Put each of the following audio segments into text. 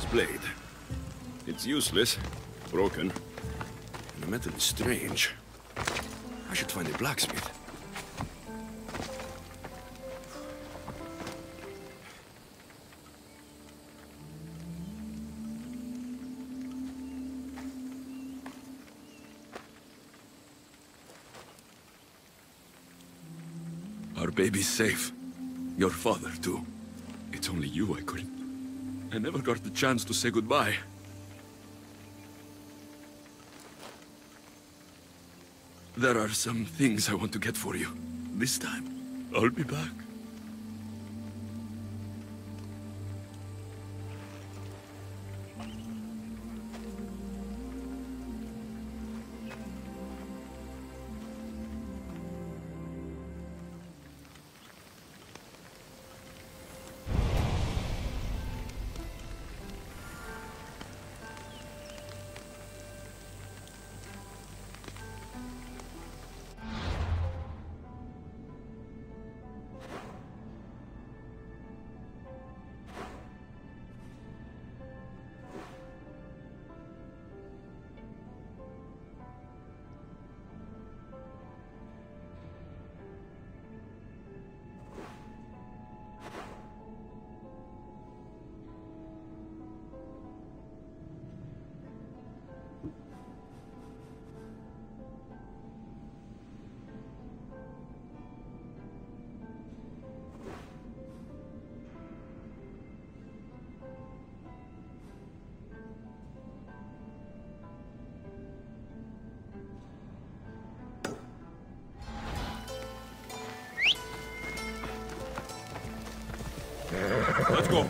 First Blade. It's useless, broken, and the metal is strange. I should find a blacksmith. Our baby's safe. Your father, too. It's only you I couldn't. I never got the chance to say goodbye. There are some things I want to get for you. This time, I'll be back. Let's go.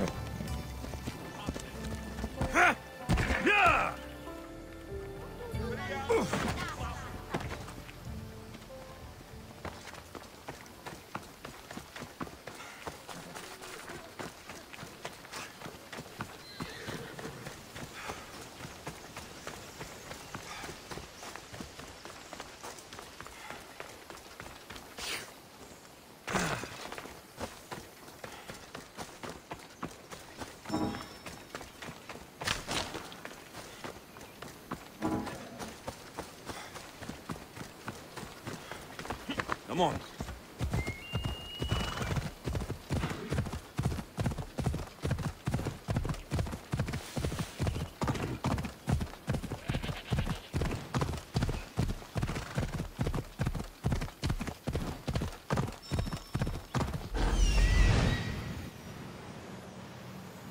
Come on.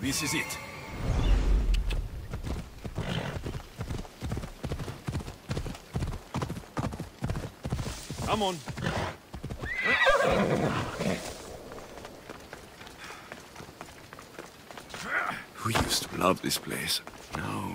This is it. Come on. We used to love this place. Now...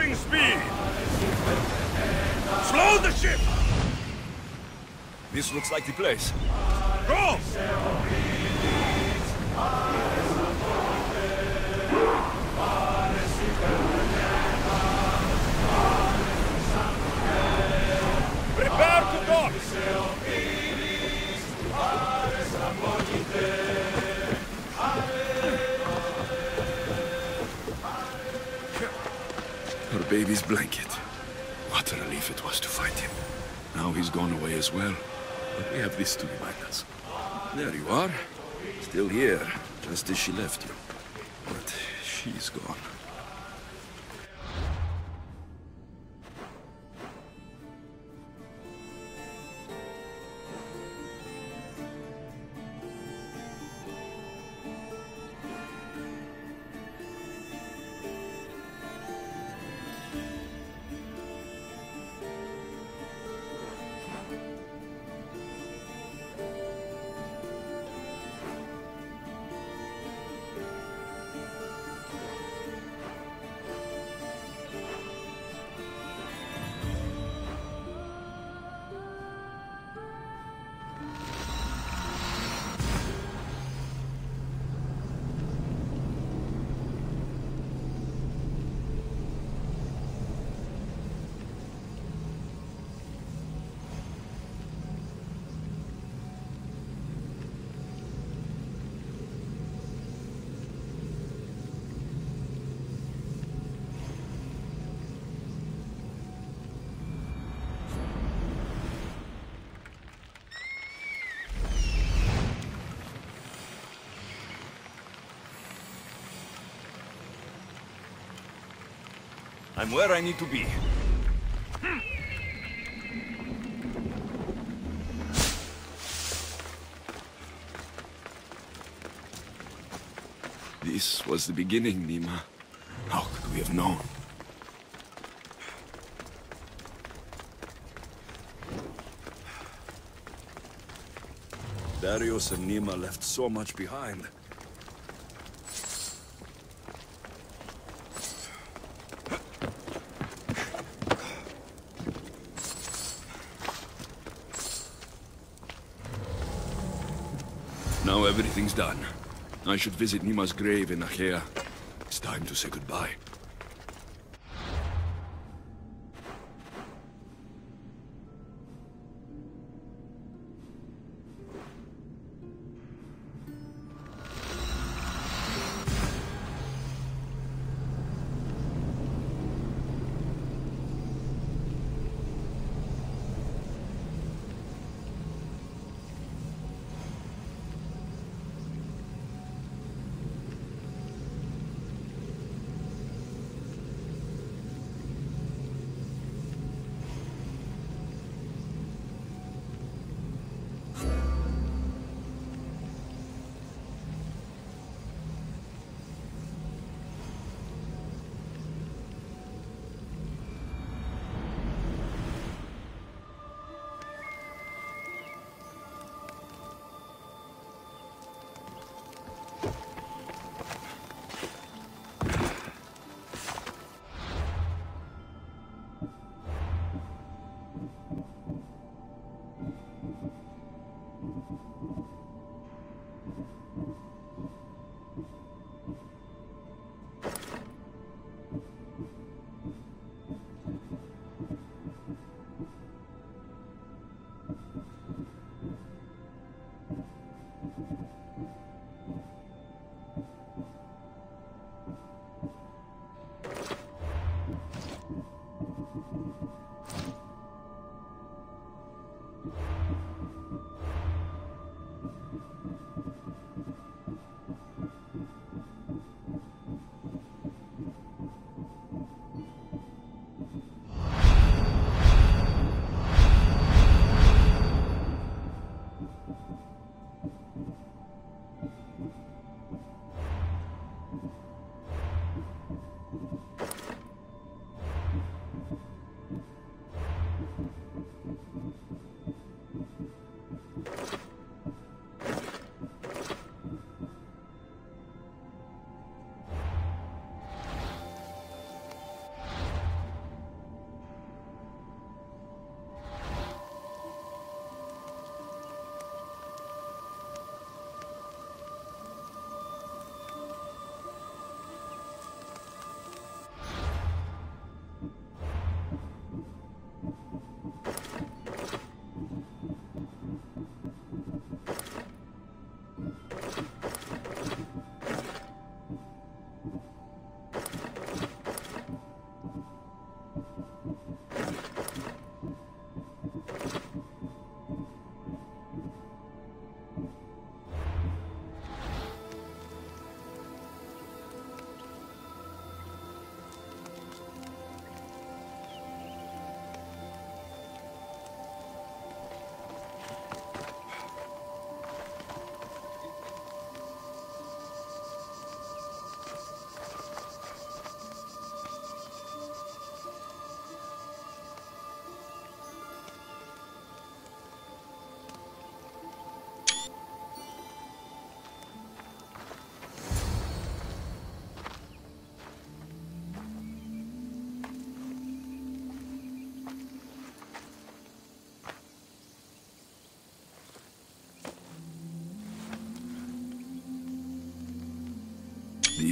Losing speed! Slow the ship! This looks like the place. Go! Prepare to dock! Her baby's blanket. What a relief it was to find him. Now he's gone away as well. But we have this to remind us. There you are. Still here, just as she left you. But she's gone. I'm where I need to be. This was the beginning, Nima. How could we have known? Darius and Nima left so much behind. Now everything's done. I should visit Nima's grave in Achaea. It's time to say goodbye.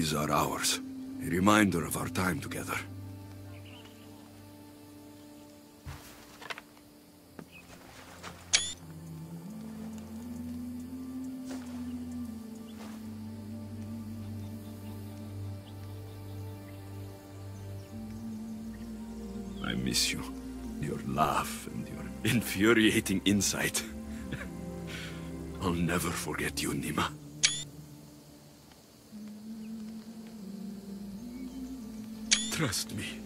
These are ours. A reminder of our time together. I miss you. Your laugh and your infuriating insight. I'll never forget you, Nima. Trust me.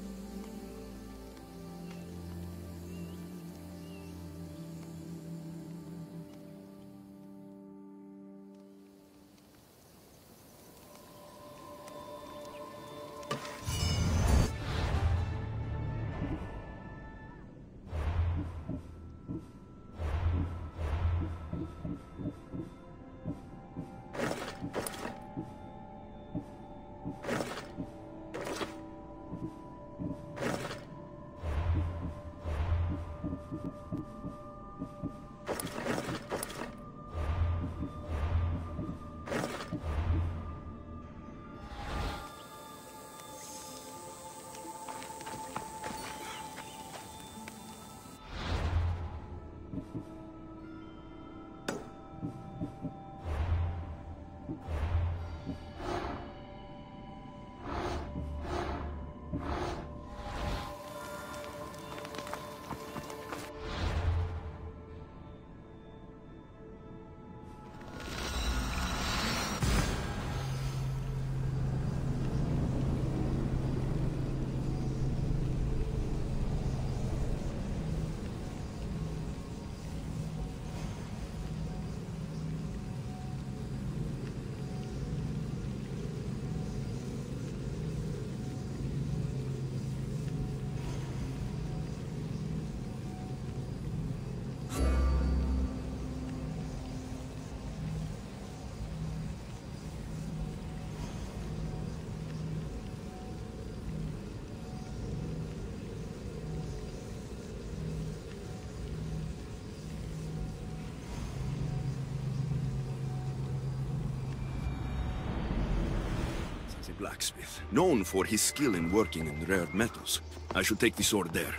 Blacksmith, known for his skill in working in rare metals. I should take the sword there.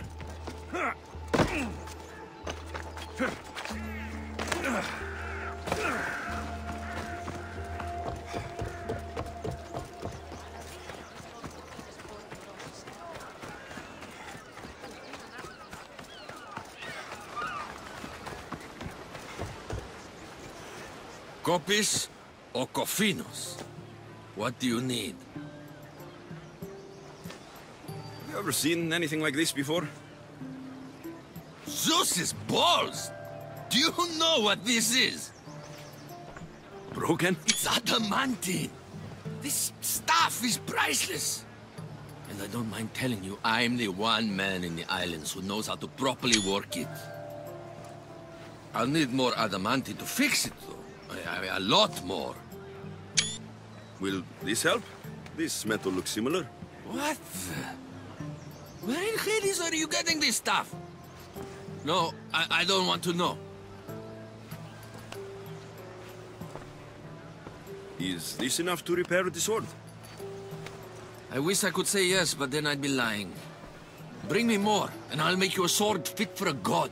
Copies or cofinos? What do you need? Have you ever seen anything like this before? Zeus's balls! Do you know what this is? Broken? It's adamantine. This stuff is priceless. And I don't mind telling you, I'm the one man in the islands who knows how to properly work it. I'll need more adamantine to fix it, though. A lot more. Will this help? This metal looks similar. What the... Where in Hades are you getting this stuff? No, I don't want to know. Is this enough to repair the sword? I wish I could say yes, but then I'd be lying. Bring me more, and I'll make you a sword fit for a god.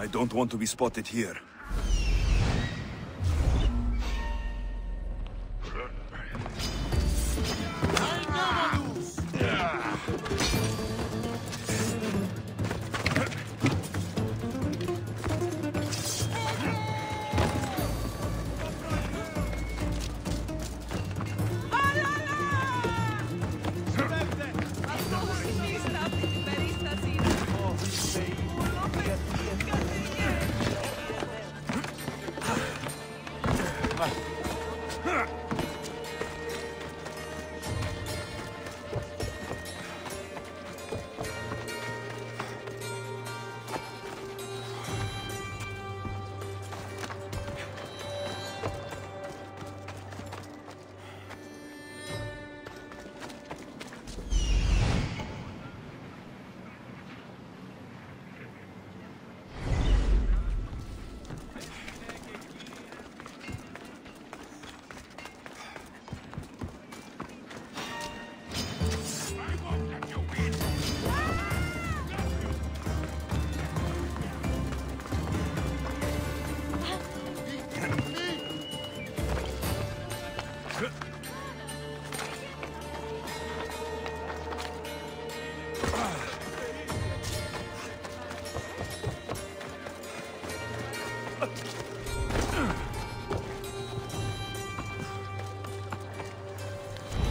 I don't want to be spotted here.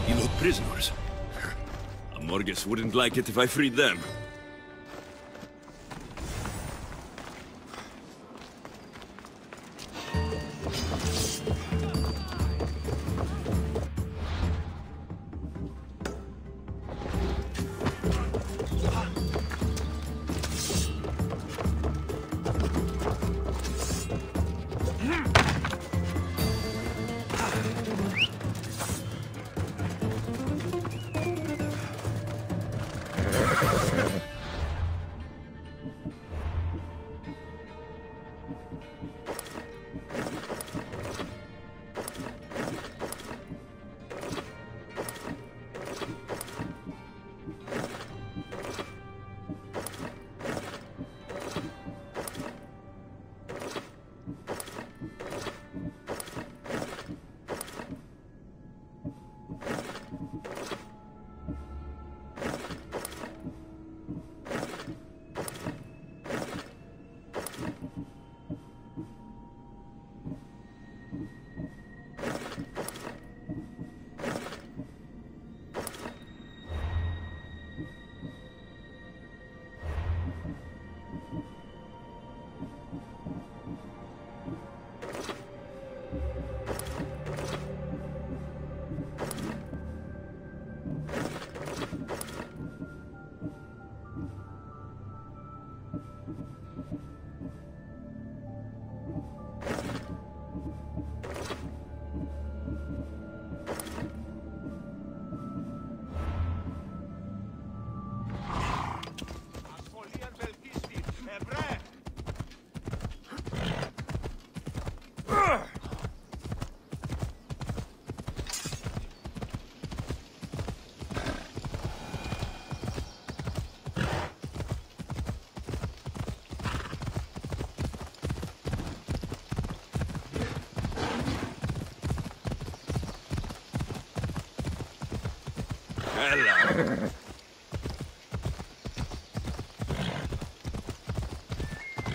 You look prisoners. Amorges wouldn't like it if I freed them.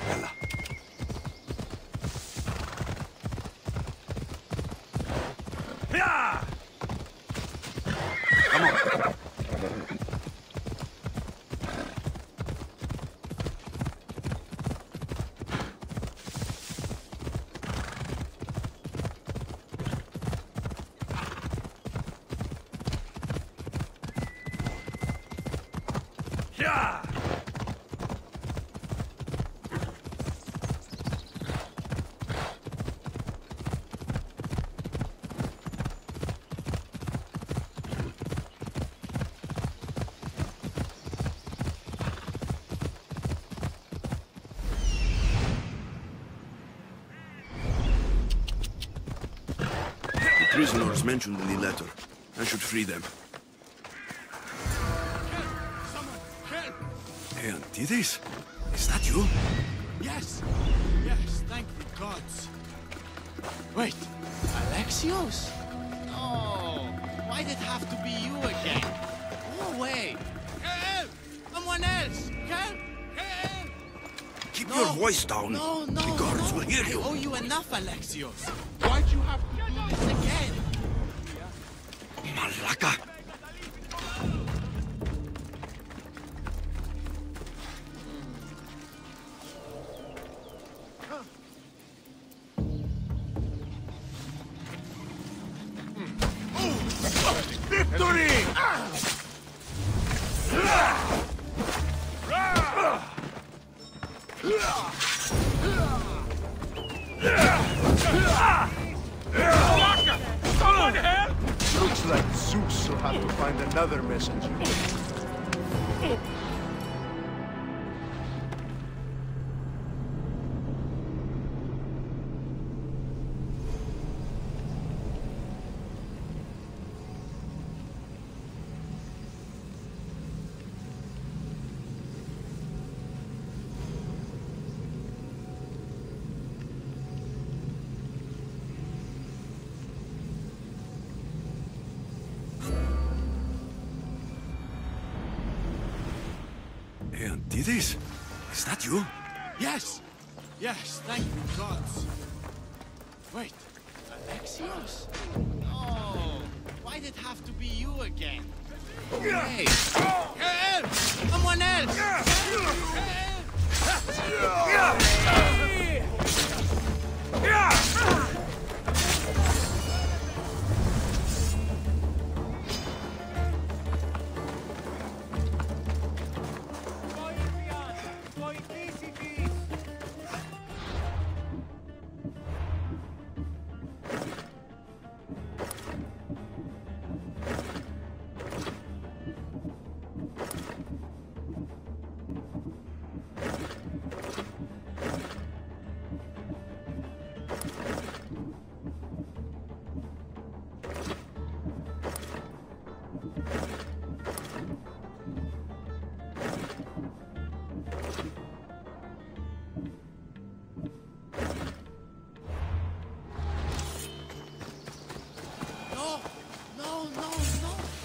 Hello. Prisoners mentioned in the letter. I should free them. Hey, Antides? Is that you? Yes! Yes, thank the gods. Wait, Alexios? No! Why'd it have to be you again? Go away! Help! Someone else! Help! Help! Keep your voice down. No, The guards will hear you. I owe you enough, Alexios. Why'd you have to do this again? Malaka! Victory! Someone help! Looks like Zeus will have to find another messenger. Hey, Antidis? Is that you? Yes! Yes, thank the gods. Wait, Alexios? No! Why'd it have to be you again? Hey! Help! Someone else! No!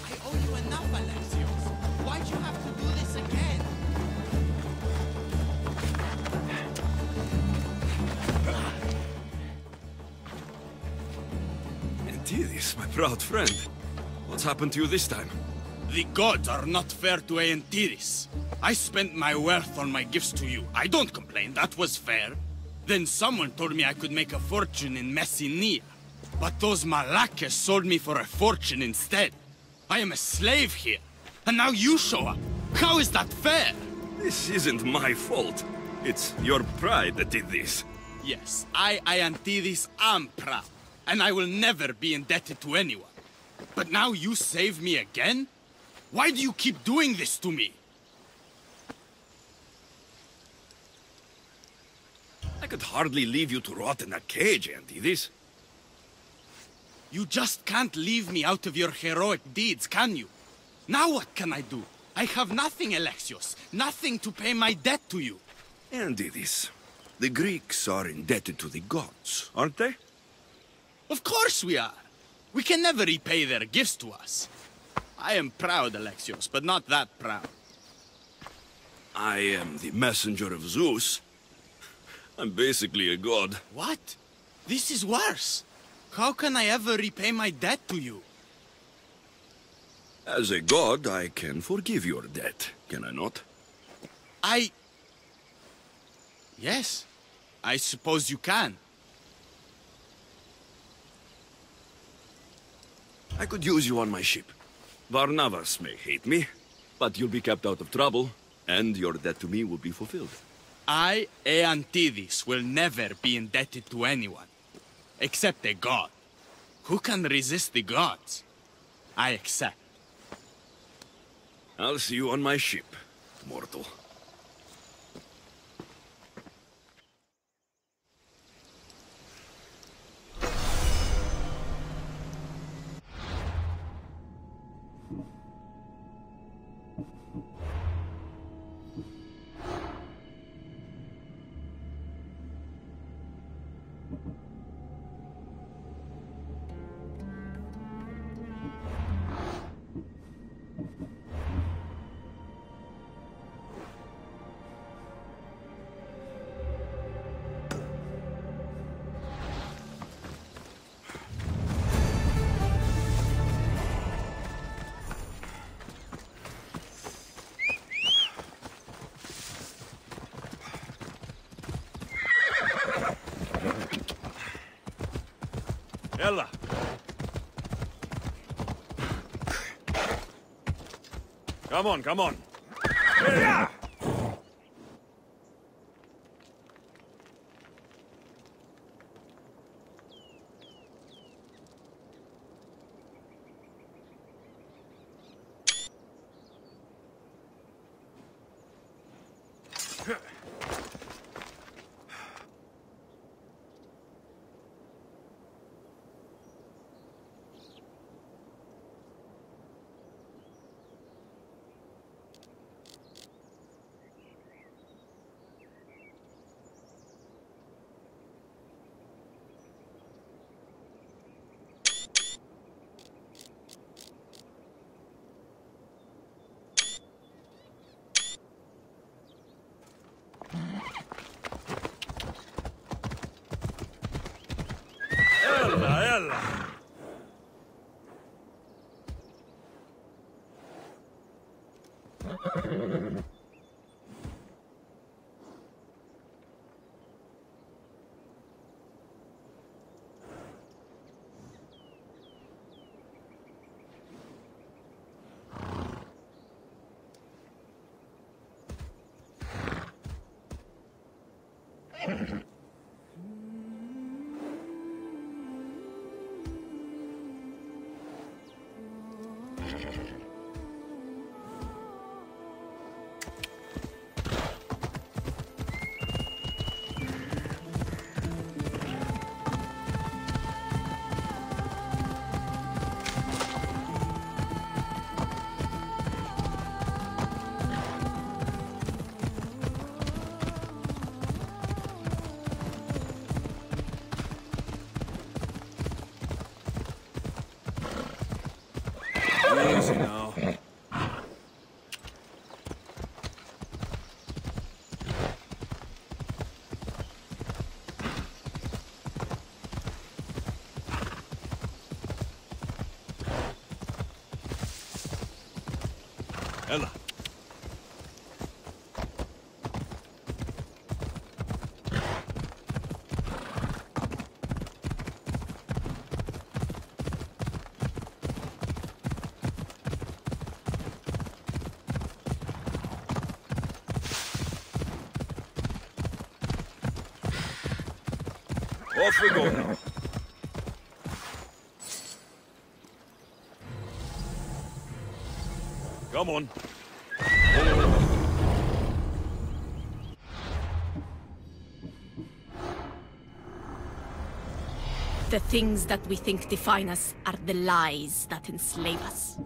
I owe you enough, Alexios. Why'd you have to do this again? Antidis, my proud friend. What's happened to you this time? The gods are not fair to Aeantiris. I spent my wealth on my gifts to you. I don't complain, that was fair. Then someone told me I could make a fortune in Messenia. But those Malakas sold me for a fortune instead. I am a slave here, and now you show up. How is that fair? This isn't my fault. It's your pride that did this. Yes, I, Aeantiris, am proud, and I will never be indebted to anyone. But now you save me again? Why do you keep doing this to me? I could hardly leave you to rot in a cage, Antidis. You just can't leave me out of your heroic deeds, can you? Now what can I do? I have nothing, Alexios. Nothing to pay my debt to you. Antidis, the Greeks are indebted to the gods, aren't they? Of course we are. We can never repay their gifts to us. I am proud, Alexios, but not that proud. I am the messenger of Zeus. I'm basically a god. What? This is worse. How can I ever repay my debt to you? As a god, I can forgive your debt, can I not? Yes, I suppose you can. I could use you on my ship. Varnavas may hate me, but you'll be kept out of trouble, and your debt to me will be fulfilled. I, Aeantiris, will never be indebted to anyone. Except a god. Who can resist the gods? I accept. I'll see you on my ship, mortal. Come on, come on. Easy now. Ella. Off we go now. Come on. The things that we think define us are the lies that enslave us.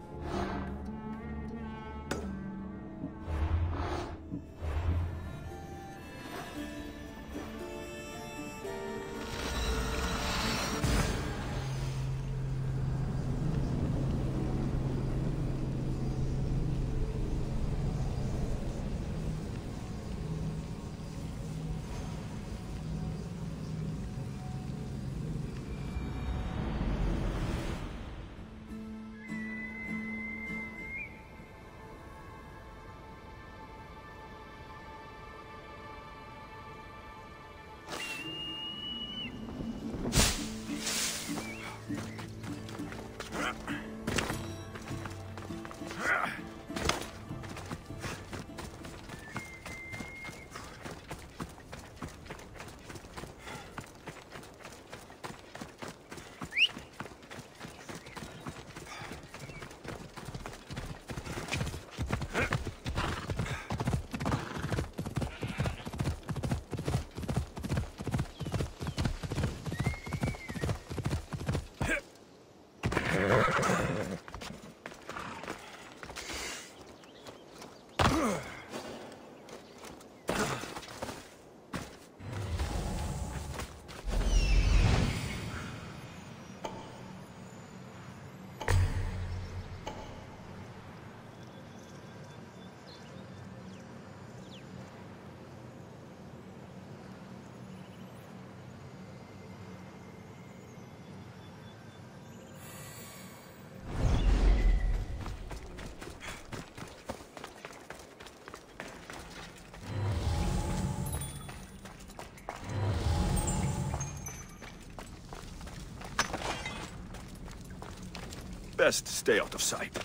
Best stay out of sight.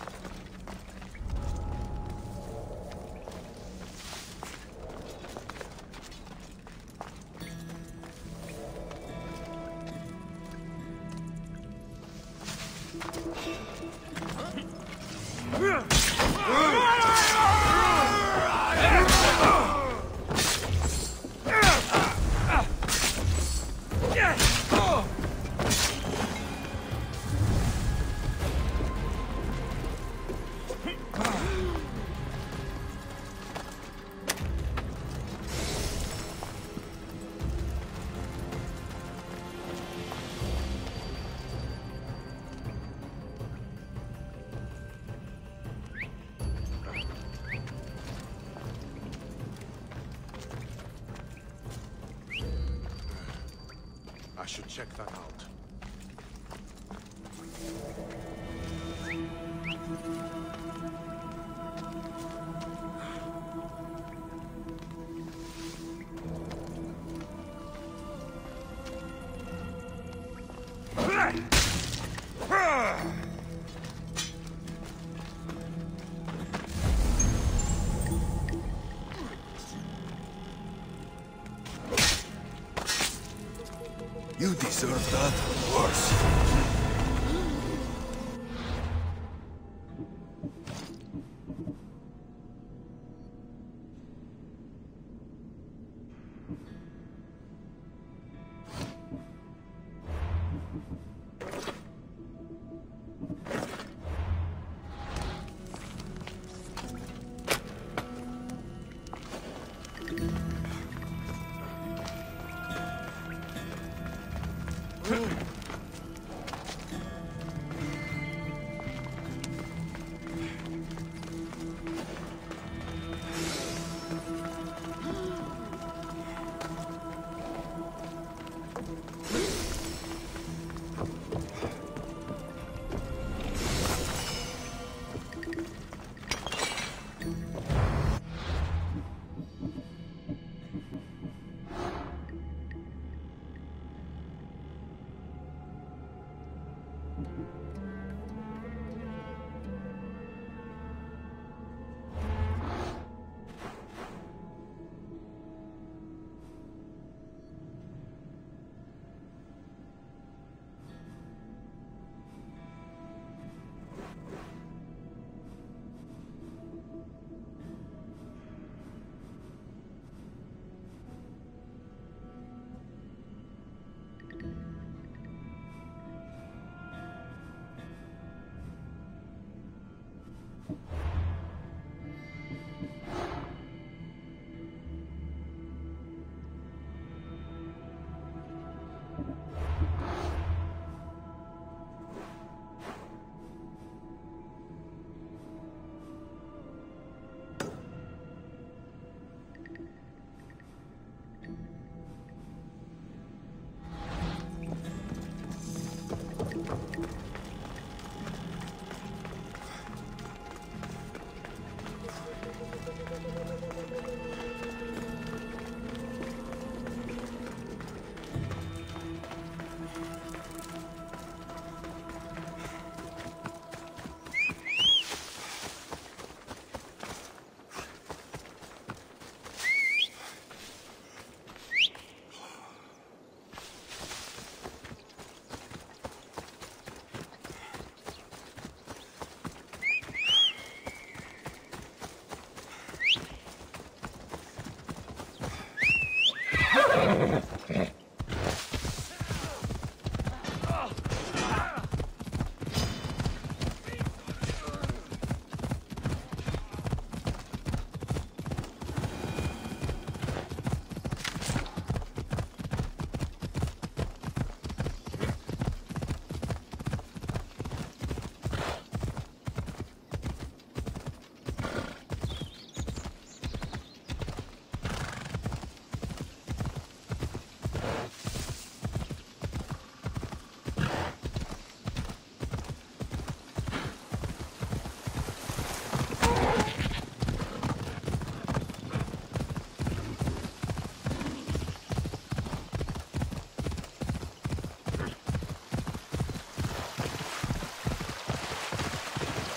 I should check that out. You deserve that worse.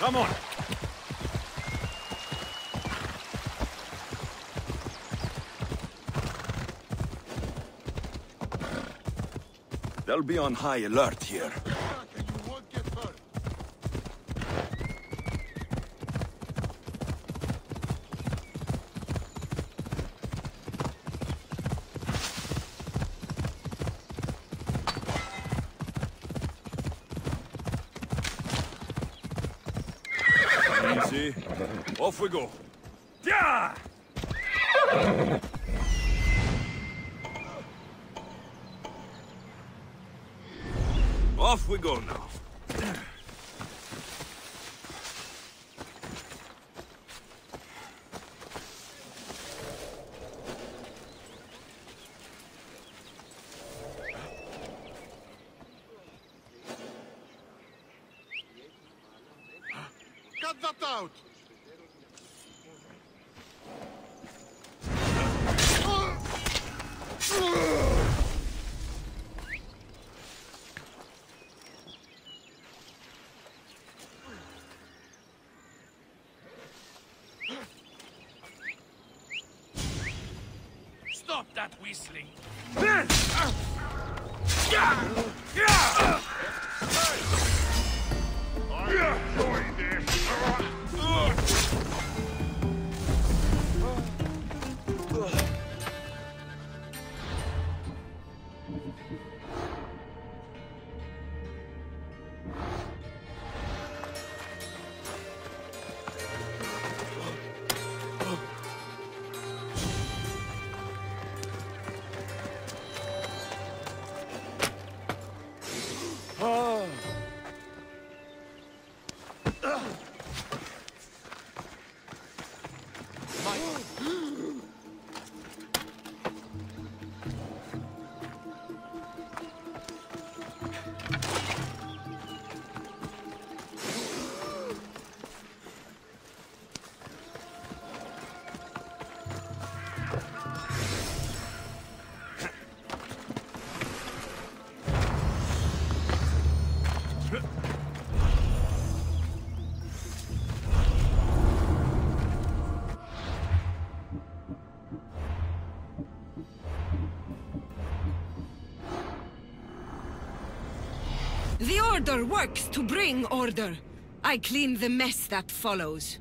Come on! They'll be on high alert here. You won't get hurt. See? Off we go. Yeah! Off we go now. Cut that out! Stop that whistling! The Order works to bring order. I clean the mess that follows.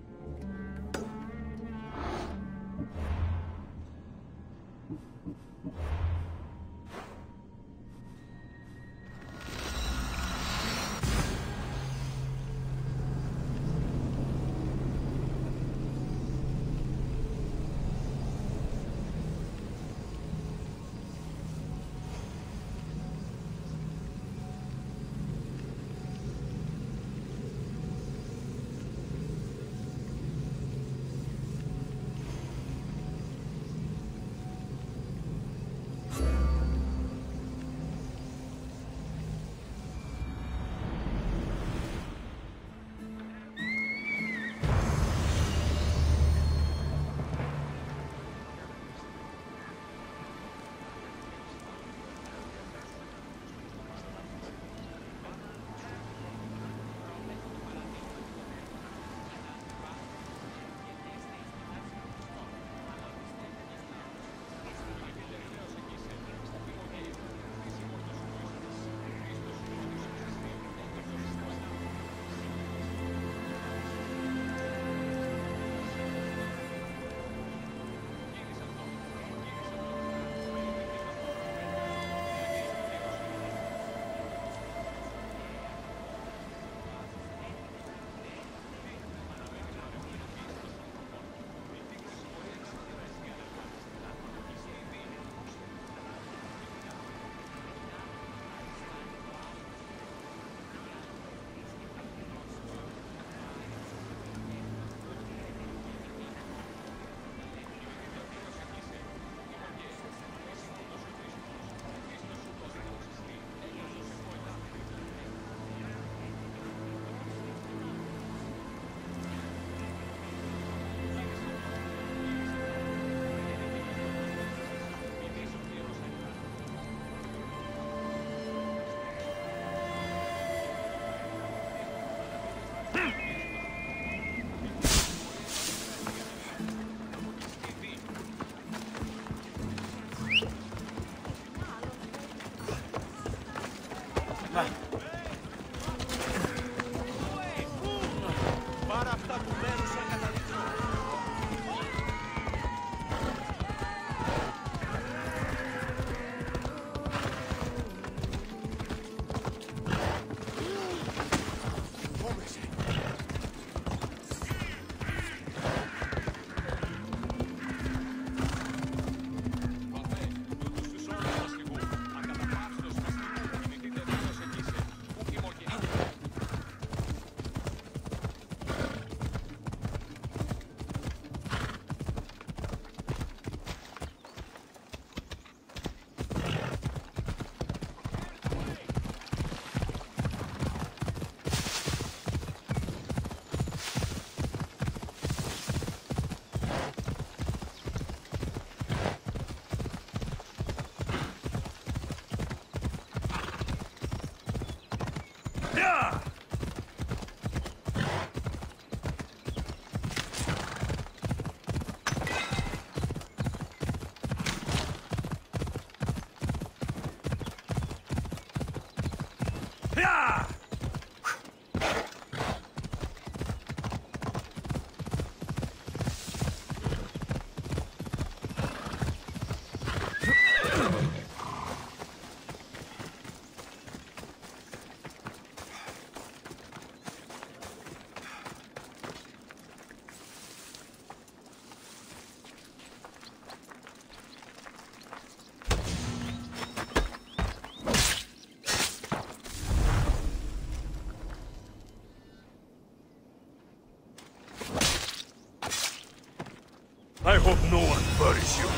I hope no one buries you.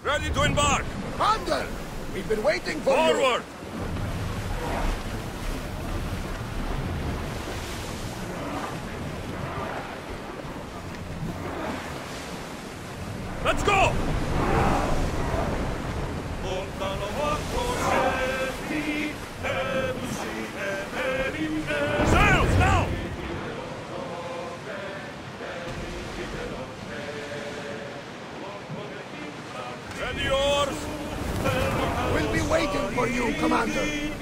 Ready to embark! Commander! We've been waiting for you! Forward! Let's go! Sails now! Ready oars! We'll be waiting for you, Commander!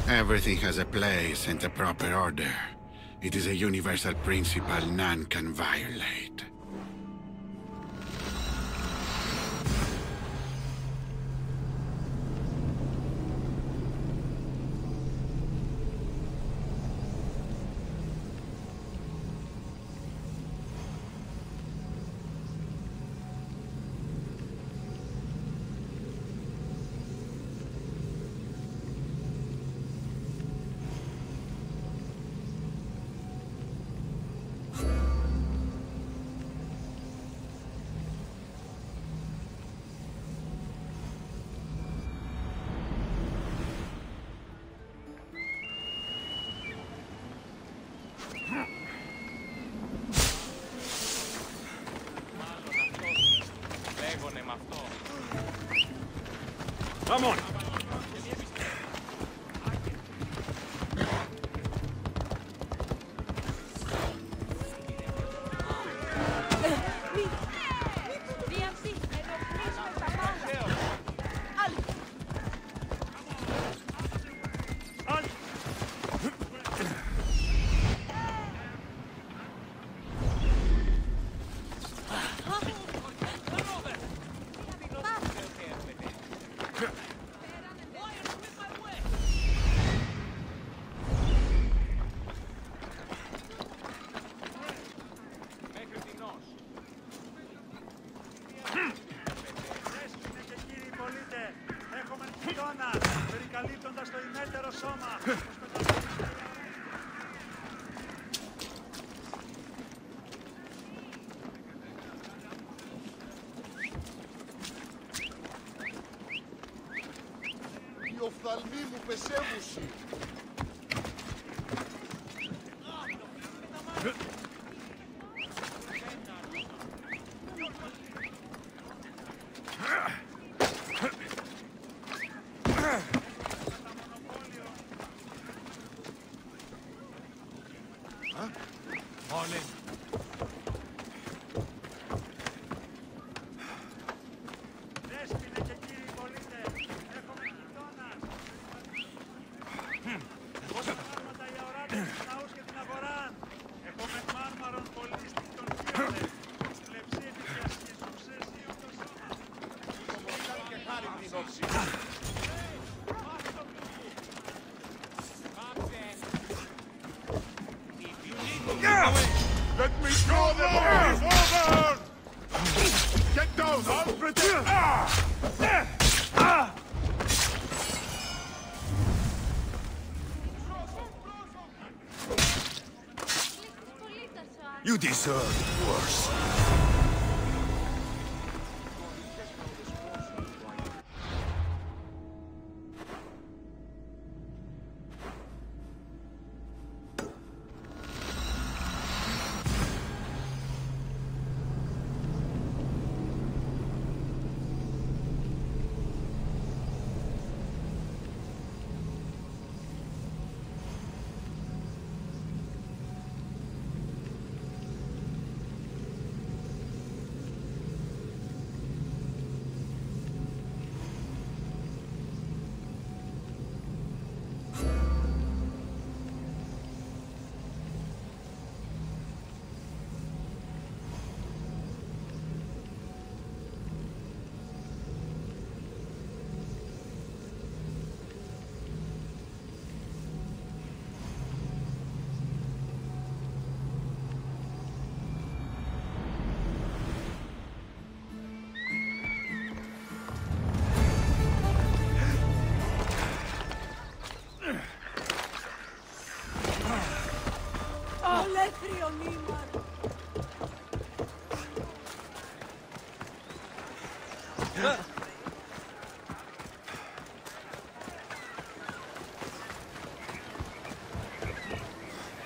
Everything has a place and a proper order. It is a universal principle none can violate. Η οφθαλμή μου πεσέμουση. Let me draw them over! Get down, I'll protect! You deserve worse.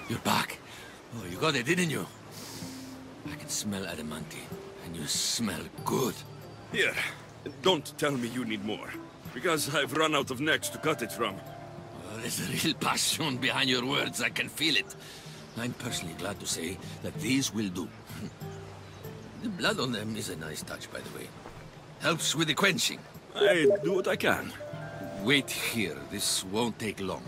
You're back. Oh, you got it, didn't you? I can smell adamantine, and you smell good. Here, don't tell me you need more, because I've run out of necks to cut it from. Oh, there's a real passion behind your words. I can feel it. I'm personally glad to say that these will do. The blood on them is a nice touch, by the way. Helps with the quenching. I do what I can. Wait here. This won't take long.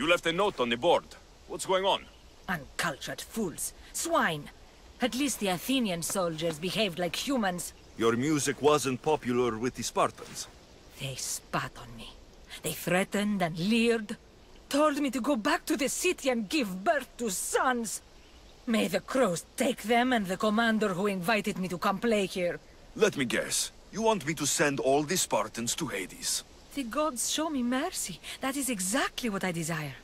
left a note on the board. What's going on? Uncultured fools. Swine. At least the Athenian soldiers behaved like humans. Your music wasn't popular with the Spartans. They spat on me. They threatened and leered. Told me to go back to the city and give birth to sons. May the crows take them and the commander who invited me to come play here. Let me guess. You want me to send all the Spartans to Hades? The gods show me mercy. That is exactly what I desire.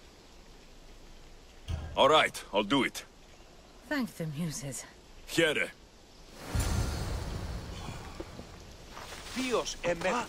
All right, I'll do it. Thank the muses. Here. Dios emet.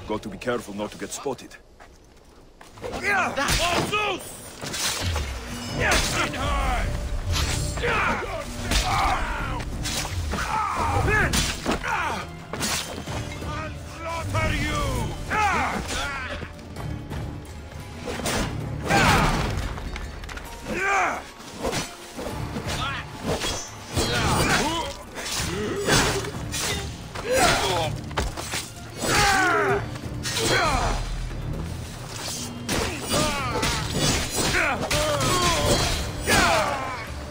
Got to be careful not to get spotted. I'll slaughter you!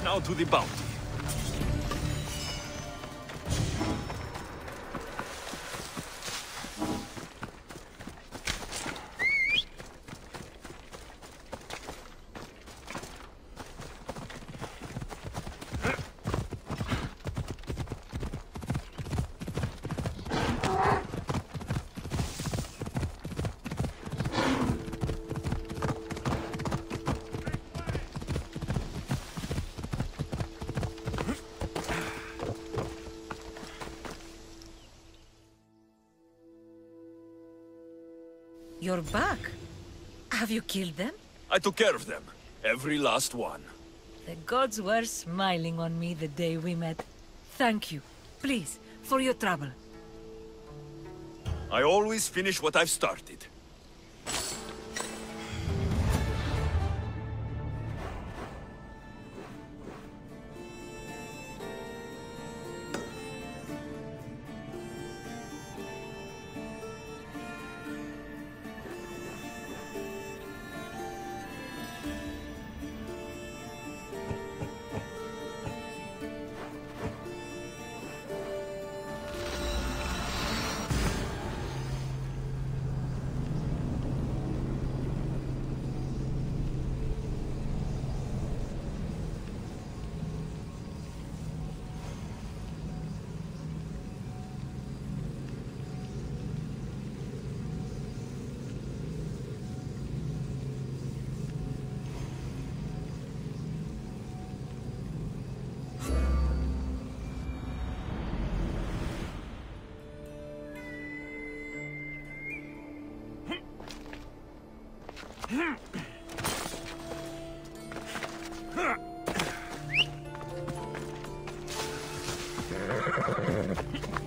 Now to the bounty. You're back. Have you killed them? I took care of them. Every last one. The gods were smiling on me the day we met. Thank you. Please, for your trouble. I always finish what I've started.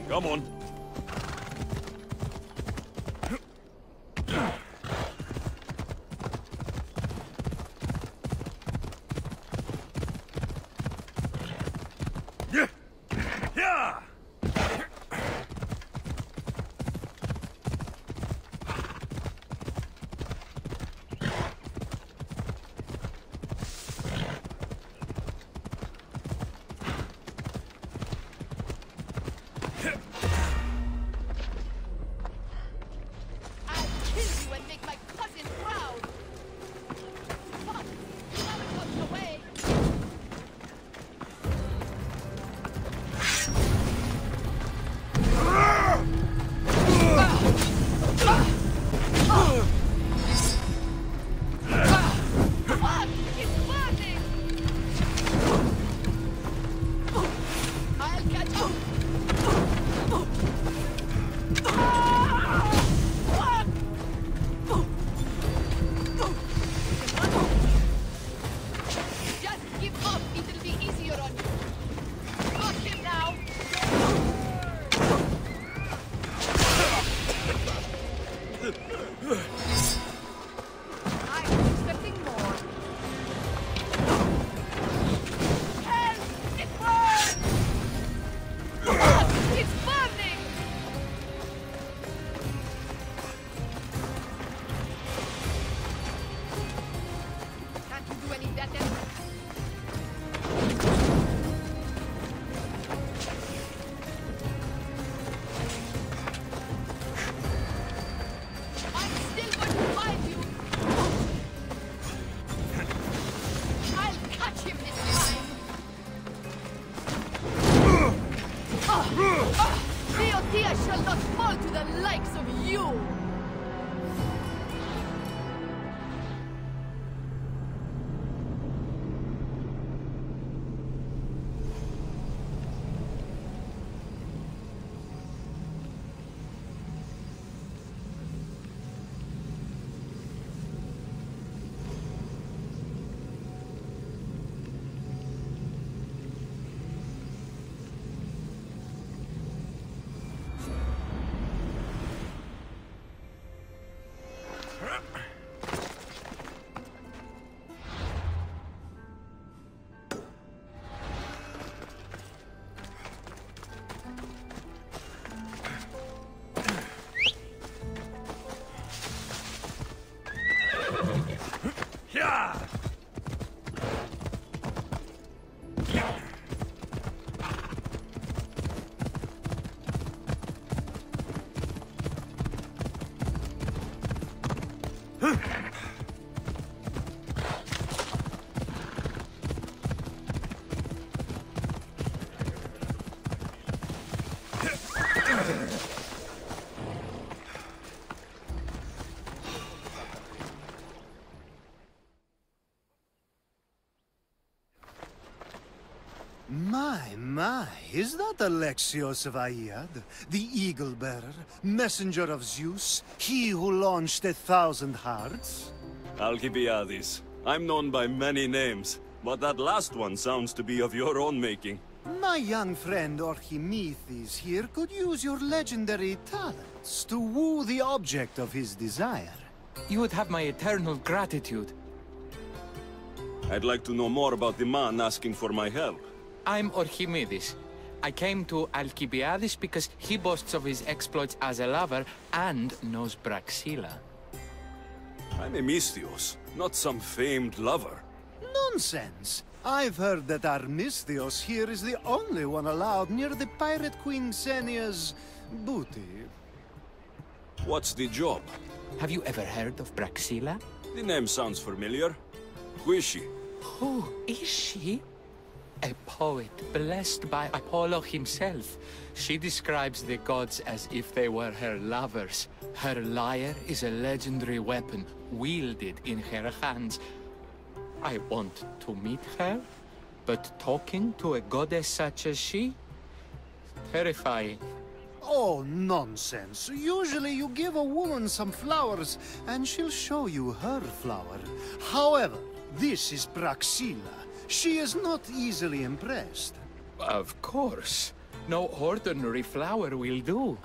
Come on. Yeah. you! My, is that Alexios of Aiad, the Eagle-Bearer, messenger of Zeus, he who launched 1,000 hearts? Alcibiades. I'm known by many names, but that last one sounds to be of your own making. My young friend Archimedes here could use your legendary talents to woo the object of his desire. You would have my eternal gratitude. I'd like to know more about the man asking for my help. I'm Archimedes. I came to Alcibiades because he boasts of his exploits as a lover and knows Braxilla. I'm Misthios, not some famed lover. Nonsense! I've heard that Armistios here is the only one allowed near the pirate queen Xenia's booty. What's the job? Have you ever heard of Braxilla? The name sounds familiar. Who is she? Who is she? A poet blessed by Apollo himself. She describes the gods as if they were her lovers. Her lyre is a legendary weapon wielded in her hands. I want to meet her, but talking to a goddess such as she? Terrifying. Oh, nonsense. Usually you give a woman some flowers, and she'll show you her flower. However, this is Braxilla. She is not easily impressed. Of course. No ordinary flower will do.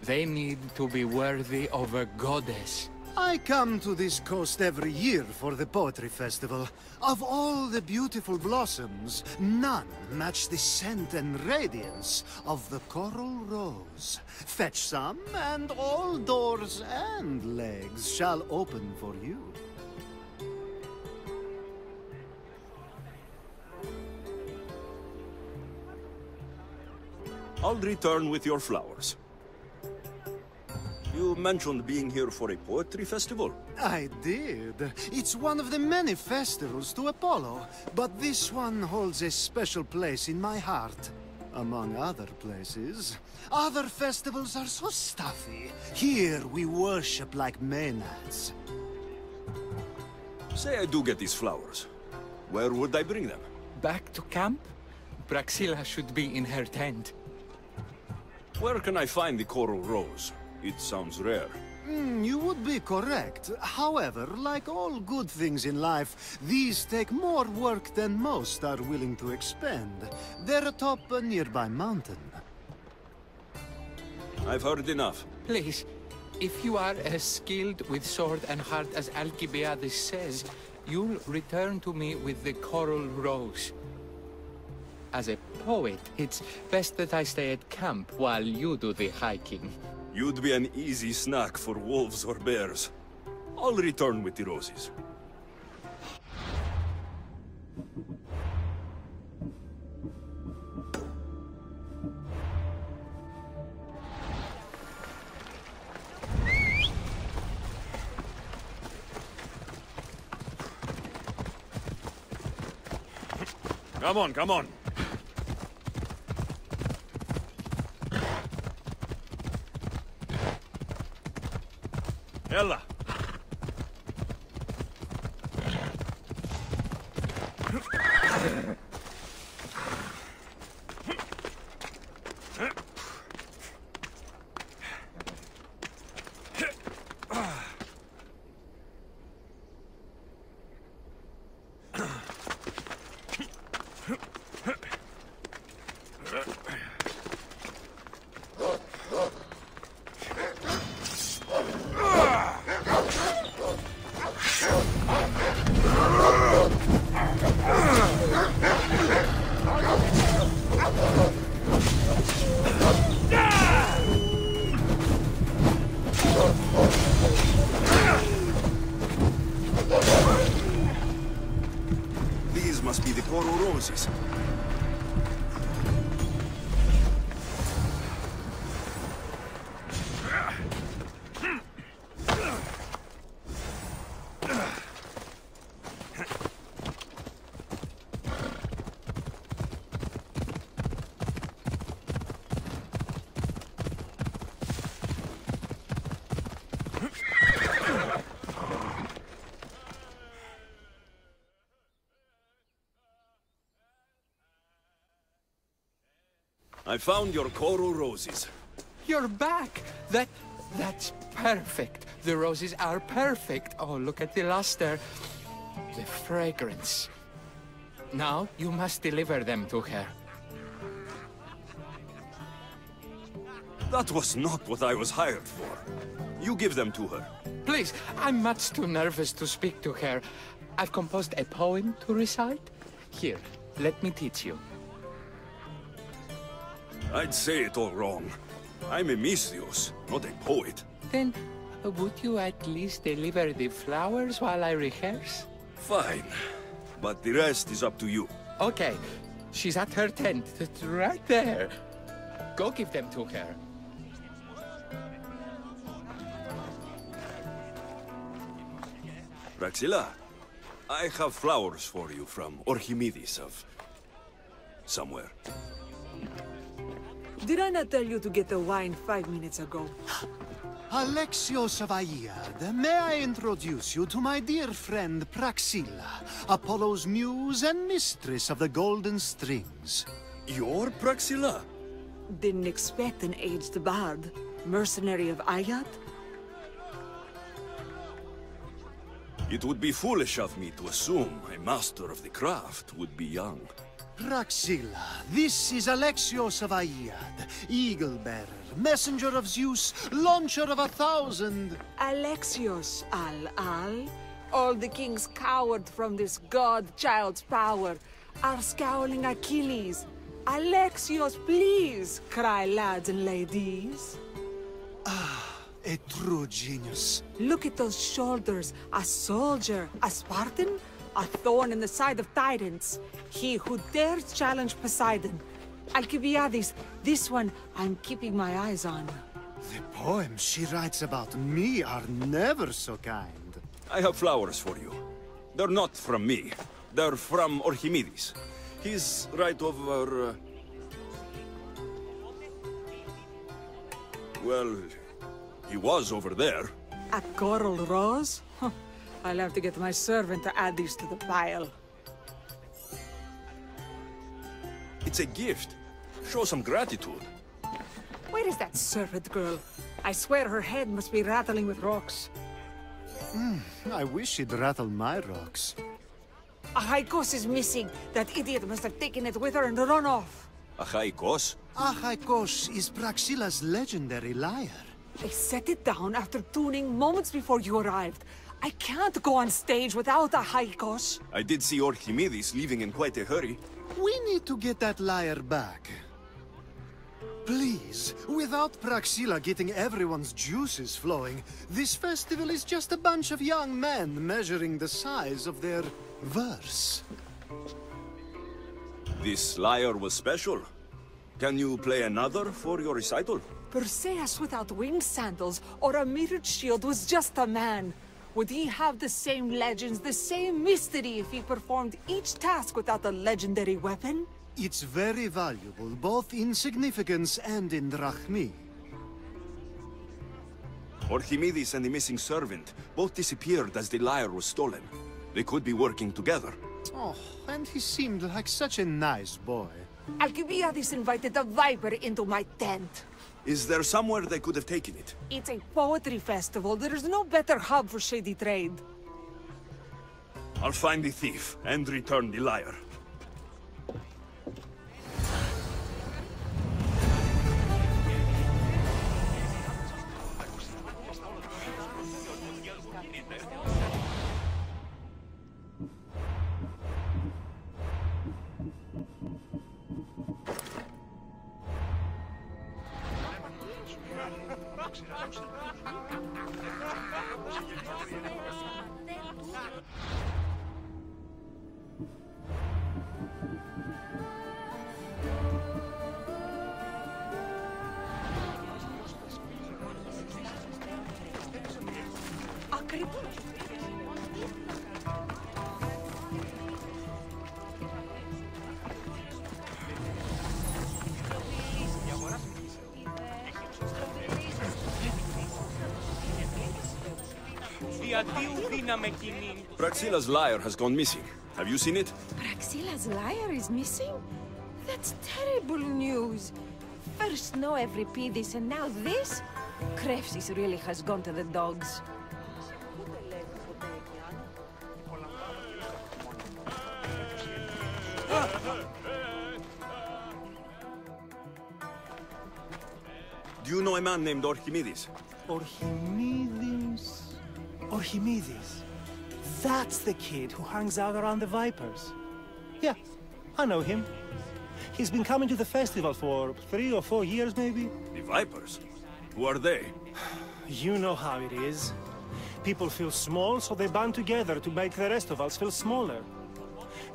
They need to be worthy of a goddess. I come to this coast every year for the Poetry Festival. Of all the beautiful blossoms, none match the scent and radiance of the coral rose. Fetch some, and all doors and legs shall open for you. I'll return with your flowers. You mentioned being here for a poetry festival? I did. It's one of the many festivals to Apollo, but this one holds a special place in my heart. Among other places. Other festivals are so stuffy. Here we worship like Maenads. Say I do get these flowers. Where would I bring them? Back to camp? Braxilla should be in her tent. Where can I find the coral rose? It sounds rare. You would be correct. However, like all good things in life, these take more work than most are willing to expend. They're atop a nearby mountain. I've heard enough. Please, if you are as skilled with sword and heart as Alcibiades says, you'll return to me with the coral rose. As a poet, it's best that I stay at camp while you do the hiking. You'd be an easy snack for wolves or bears. I'll return with the roses. Come on, come on. Ella! These must be the coral roses. I found your coral roses. You're back! That's perfect. The roses are perfect. Oh, look at the luster. The fragrance. Now, you must deliver them to her. That was not what I was hired for. You give them to her. Please, I'm much too nervous to speak to her. I've composed a poem to recite. Here, let me teach you. I'd say it all wrong. I'm a Misthios, not a poet. Then, would you at least deliver the flowers while I rehearse? Fine. But the rest is up to you. Okay. She's at her tent. It's right there. Go give them to her. Praxilla, I have flowers for you from Archimedes of... somewhere. Did I not tell you to get the wine 5 minutes ago? Alexios of Aiad, may I introduce you to my dear friend Praxilla, Apollo's muse and mistress of the Golden Strings. You're Praxilla? Didn't expect an aged bard. Mercenary of Aiad? It would be foolish of me to assume a master of the craft would be young. Praxilla, this is Alexios of Aiad, Eagle-bearer, messenger of Zeus, launcher of 1,000... Alexios, Al-Al. All the kings cowered from this god-child's power. Our scowling Achilles. Alexios, please, cry lads and ladies. A true genius. Look at those shoulders. A soldier, a Spartan, a thorn in the side of tyrants. He who dares challenge Poseidon. Alcibiades, this one I'm keeping my eyes on. The poems she writes about me are never so kind. I have flowers for you. They're not from me. They're from Archimedes. He's right over... Well, he was over there. A coral rose? Huh. I'll have to get my servant to add these to the pile. It's a gift. Show some gratitude. Where is that servant girl? I swear her head must be rattling with rocks. I wish she'd rattle my rocks. Achaikos is missing. That idiot must have taken it with her and run off. Achaikos? Achaikos is Praxilla's legendary lyre. I set it down after tuning moments before you arrived. I can't go on stage without Achaikos. I did see Archimedes leaving in quite a hurry. We need to get that lyre back. Please, without Praxilla getting everyone's juices flowing, this festival is just a bunch of young men measuring the size of their verse. This lyre was special. Can you play another for your recital? Perseus without winged sandals or a mirrored shield was just a man. Would he have the same legends, the same mystery if he performed each task without a legendary weapon? It's very valuable, both in significance and in drachmi. Archimedes and the missing servant both disappeared as the lyre was stolen. They could be working together. Oh, and he seemed like such a nice boy. Alcibiades invited a viper into my tent. Is there somewhere they could have taken it? It's a poetry festival. There is no better hub for shady trade. I'll find the thief and return the lyre. Praxilla's lyre has gone missing. Have you seen it? Praxilla's lyre is missing? That's terrible news. First no Euripides and now this? Krepsis really has gone to the dogs. Do you know a man named Archimedes? Archimedes? Archimedes. That's the kid who hangs out around the Vipers. Yeah, I know him. He's been coming to the festival for 3 or 4 years, maybe. The Vipers? Who are they? You know how it is. People feel small, so they band together to make the rest of us feel smaller.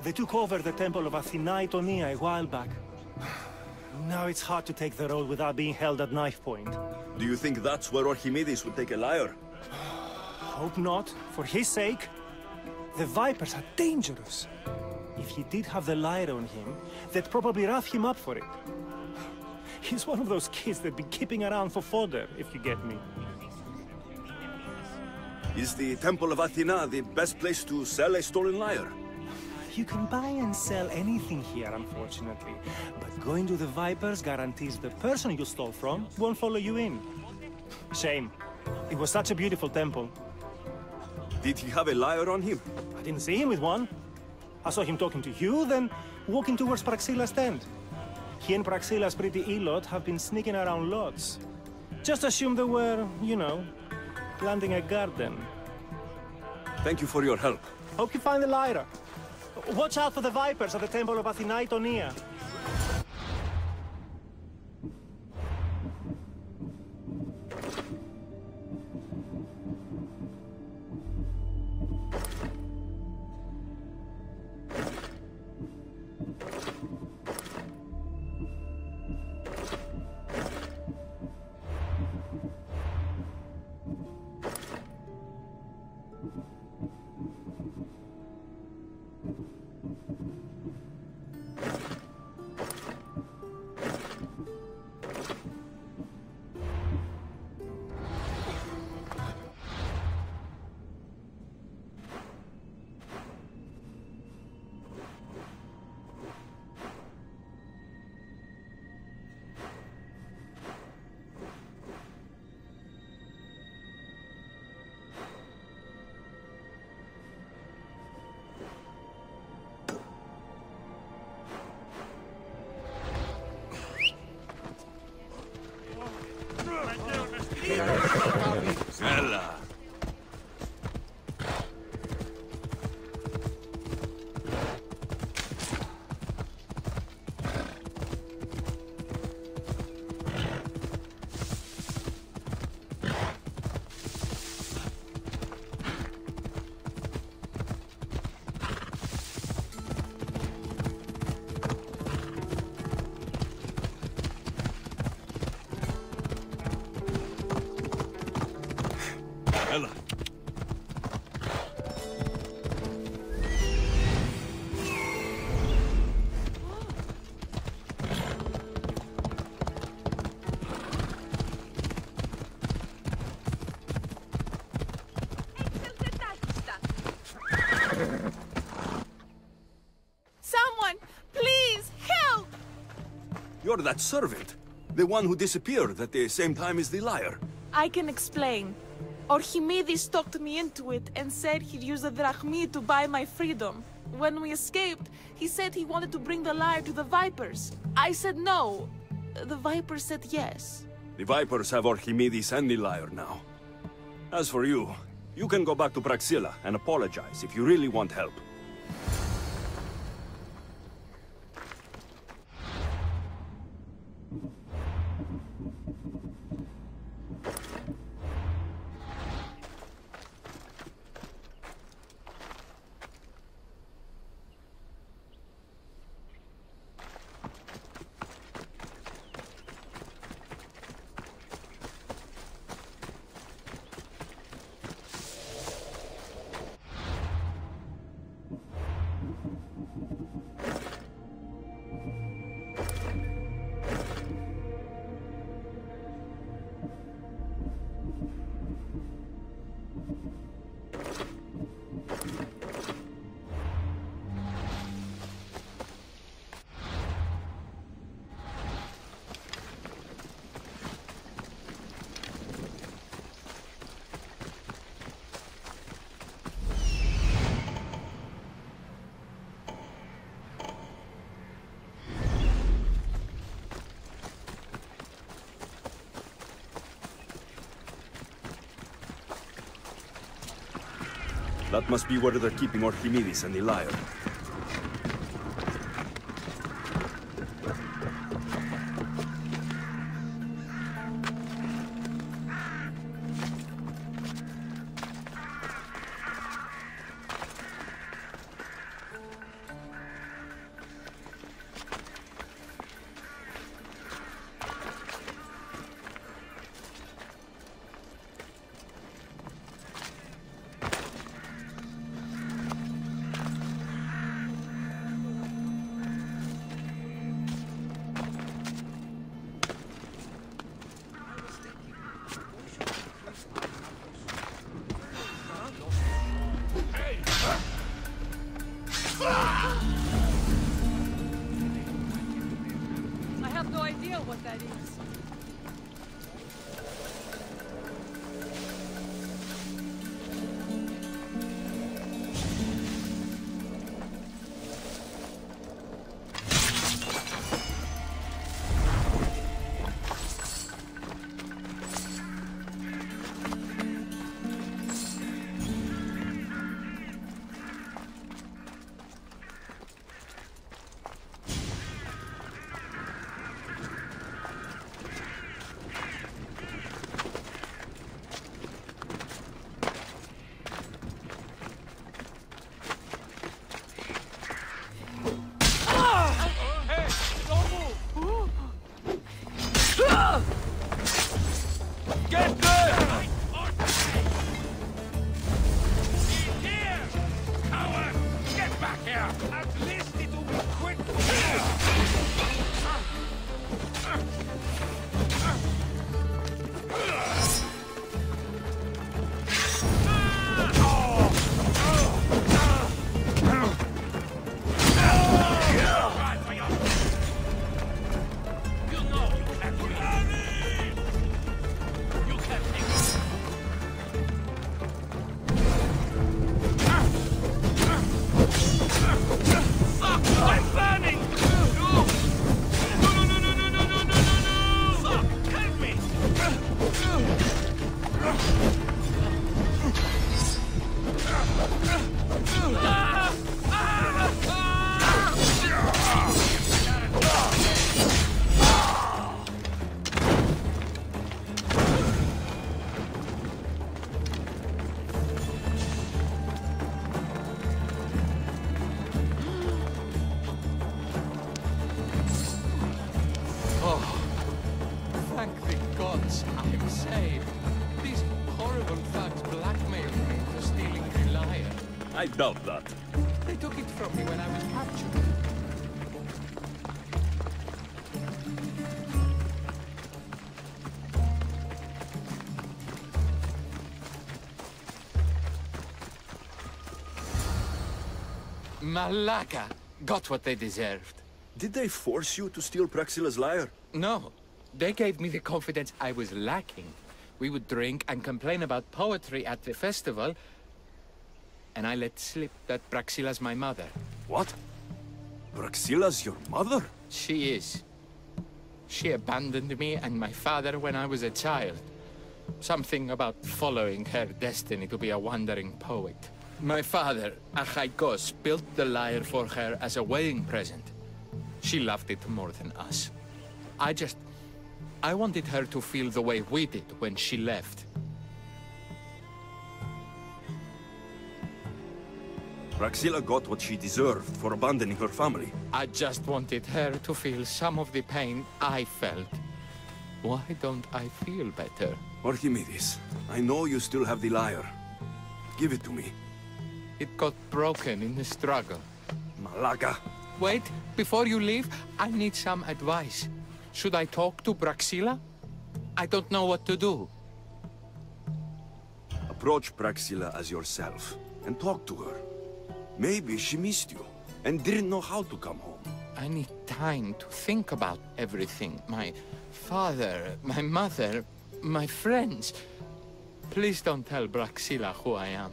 They took over the temple of Athena Itonia a while back. Now it's hard to take the road without being held at knife point. Do you think that's where Archimedes would take a lyre? Hope not, for his sake. The Vipers are dangerous. If he did have the lyre on him, they'd probably rough him up for it. He's one of those kids that'd be keeping around for fodder, if you get me. Is the Temple of Athena the best place to sell a stolen lyre? You can buy and sell anything here, unfortunately. But going to the Vipers guarantees the person you stole from won't follow you in. Shame. It was such a beautiful temple. Did he have a lyre on him? I didn't see him with one. I saw him talking to you, then walking towards Praxilla's tent. He and Praxilla's pretty elot have been sneaking around lots. Just assume they were, you know, planting a garden. Thank you for your help. Hope you find the lyre. Watch out for the Vipers at the Temple of Athena Itonia. Someone, please, help! You're that servant. The one who disappeared at the same time as the liar. I can explain. Archimedes talked me into it and said he'd use the drachmi to buy my freedom. When we escaped, he said he wanted to bring the liar to the Vipers. I said no. The Vipers said yes. The Vipers have Archimedes and the liar now. As for you, you can go back to Praxilla and apologize if you really want help. That must be where they're keeping Archimedes and the liar. I have no idea what that is. I doubt that. They took it from me when I was captured. Malaka got what they deserved. Did they force you to steal Praxila's lyre? No. They gave me the confidence I was lacking. We would drink and complain about poetry at the festival, and I let slip that Praxila's my mother. What? Praxila's your mother? She is. She abandoned me and my father when I was a child. Something about following her destiny to be a wandering poet. My father, Achaikos, built the lyre for her as a wedding present. She loved it more than us. I wanted her to feel the way we did when she left. Praxila got what she deserved for abandoning her family. I just wanted her to feel some of the pain I felt. Why don't I feel better? Archimedes, I know you still have the lyre. Give it to me. It got broken in the struggle. Malaka. Wait, before you leave, I need some advice. Should I talk to Praxila? I don't know what to do. Approach Praxila as yourself, and talk to her. Maybe she missed you, and didn't know how to come home. I need time to think about everything. My father, my mother, my friends. Please don't tell Praxila who I am.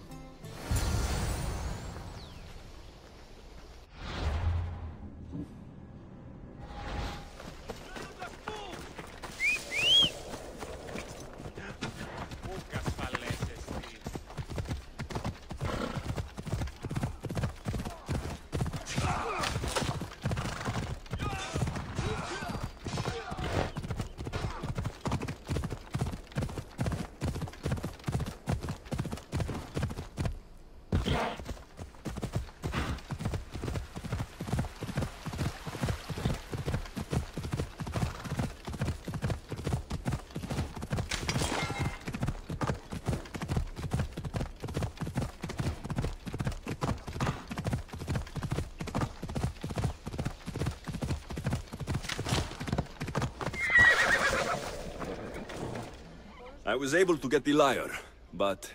I was able to get the lyre, but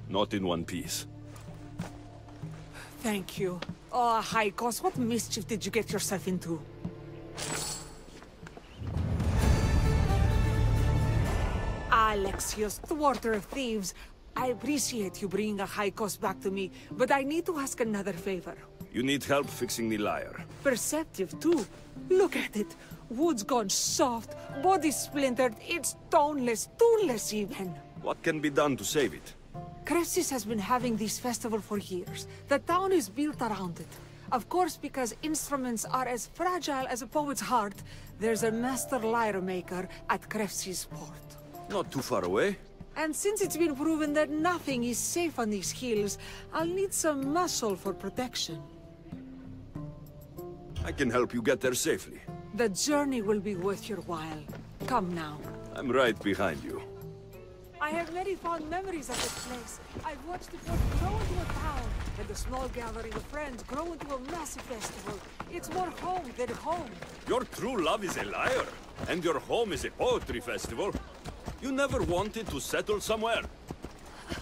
not in one piece. Thank you. Oh, Haikos, what mischief did you get yourself into? Alexios, thwarter of thieves. I appreciate you bringing a Haikos back to me, but I need to ask another favor. You need help fixing the lyre. Perceptive, too. Look at it. Wood's gone soft, body splintered, it's toneless, tooless even. What can be done to save it? Cressis has been having this festival for years. The town is built around it. Of course, because instruments are as fragile as a poet's heart, there's a master lyre maker at Cressis port. Not too far away. And since it's been proven that nothing is safe on these hills, I'll need some muscle for protection. I can help you get there safely. The journey will be worth your while. Come now. I'm right behind you. I have many fond memories of this place. I've watched the port grow into a town, and the small gathering of friends grow into a massive festival. It's more home than home. Your true love is a lyre, and your home is a poetry festival. You never wanted to settle somewhere?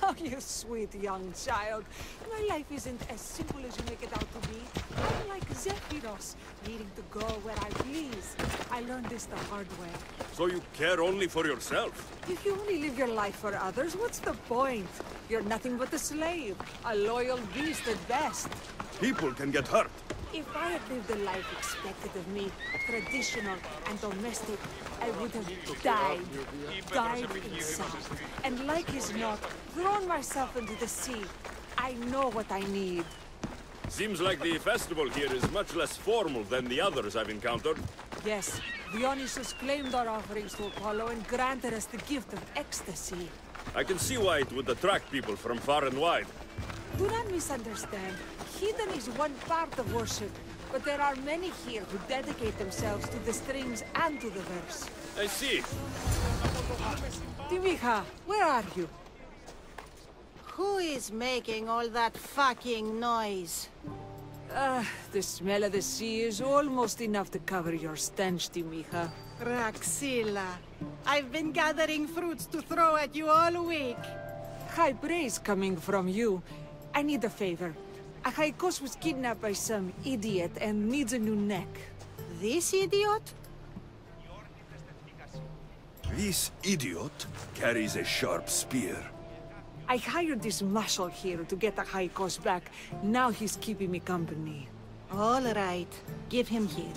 Oh, you sweet young child. My life isn't as simple as you make it out to be. I'm like Zephyros, needing to go where I please. I learned this the hard way. So you care only for yourself? If you only live your life for others, what's the point? You're nothing but a slave, a loyal beast at best. People can get hurt. If I had lived the life expected of me, traditional and domestic, I would have died inside. And like as not, thrown myself into the sea. I know what I need. Seems like the festival here is much less formal than the others I've encountered. Yes, Dionysus claimed our offerings to Apollo and granted us the gift of ecstasy. I can see why it would attract people from far and wide. Do not misunderstand. Heathen is one part of worship, but there are many here who dedicate themselves to the strings and to the verse. I see. Timiha, where are you? Who is making all that fucking noise? The smell of the sea is almost enough to cover your stench, Timiha. Praxila, I've been gathering fruits to throw at you all week. High praise coming from you. I need a favor. Achaikos was kidnapped by some idiot and needs a new neck. This idiot? This idiot carries a sharp spear. I hired this muscle here to get Achaikos back. Now he's keeping me company. All right. Give him here.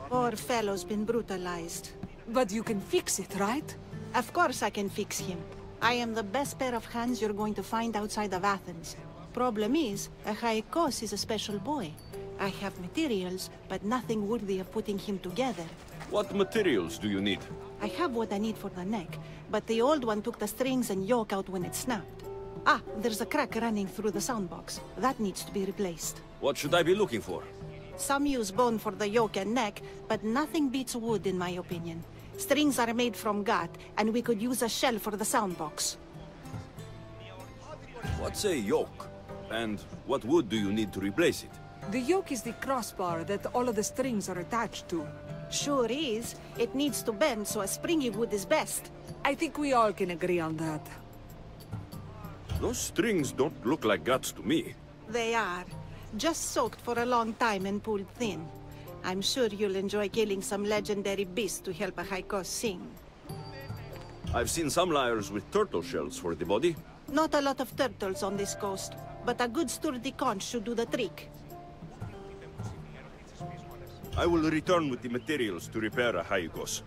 Poor fellow's been brutalized. But you can fix it, right? Of course I can fix him. I am the best pair of hands you're going to find outside of Athens. Problem is, Achaikos is a special boy. I have materials, but nothing worthy of putting him together. What materials do you need? I have what I need for the neck, but the old one took the strings and yoke out when it snapped. Ah, there's a crack running through the soundbox. That needs to be replaced. What should I be looking for? Some use bone for the yoke and neck, but nothing beats wood in my opinion. Strings are made from gut, and we could use a shell for the soundbox. What's a yoke? And what wood do you need to replace it? The yoke is the crossbar that all of the strings are attached to. Sure is. It needs to bend, so a springy wood is best. I think we all can agree on that. Those strings don't look like guts to me. They are. Just soaked for a long time and pulled thin. I'm sure you'll enjoy killing some legendary beast to help Achaikos sing. I've seen some liars with turtle shells for the body. Not a lot of turtles on this coast, but a good sturdy conch should do the trick. I will return with the materials to repair Achaikos.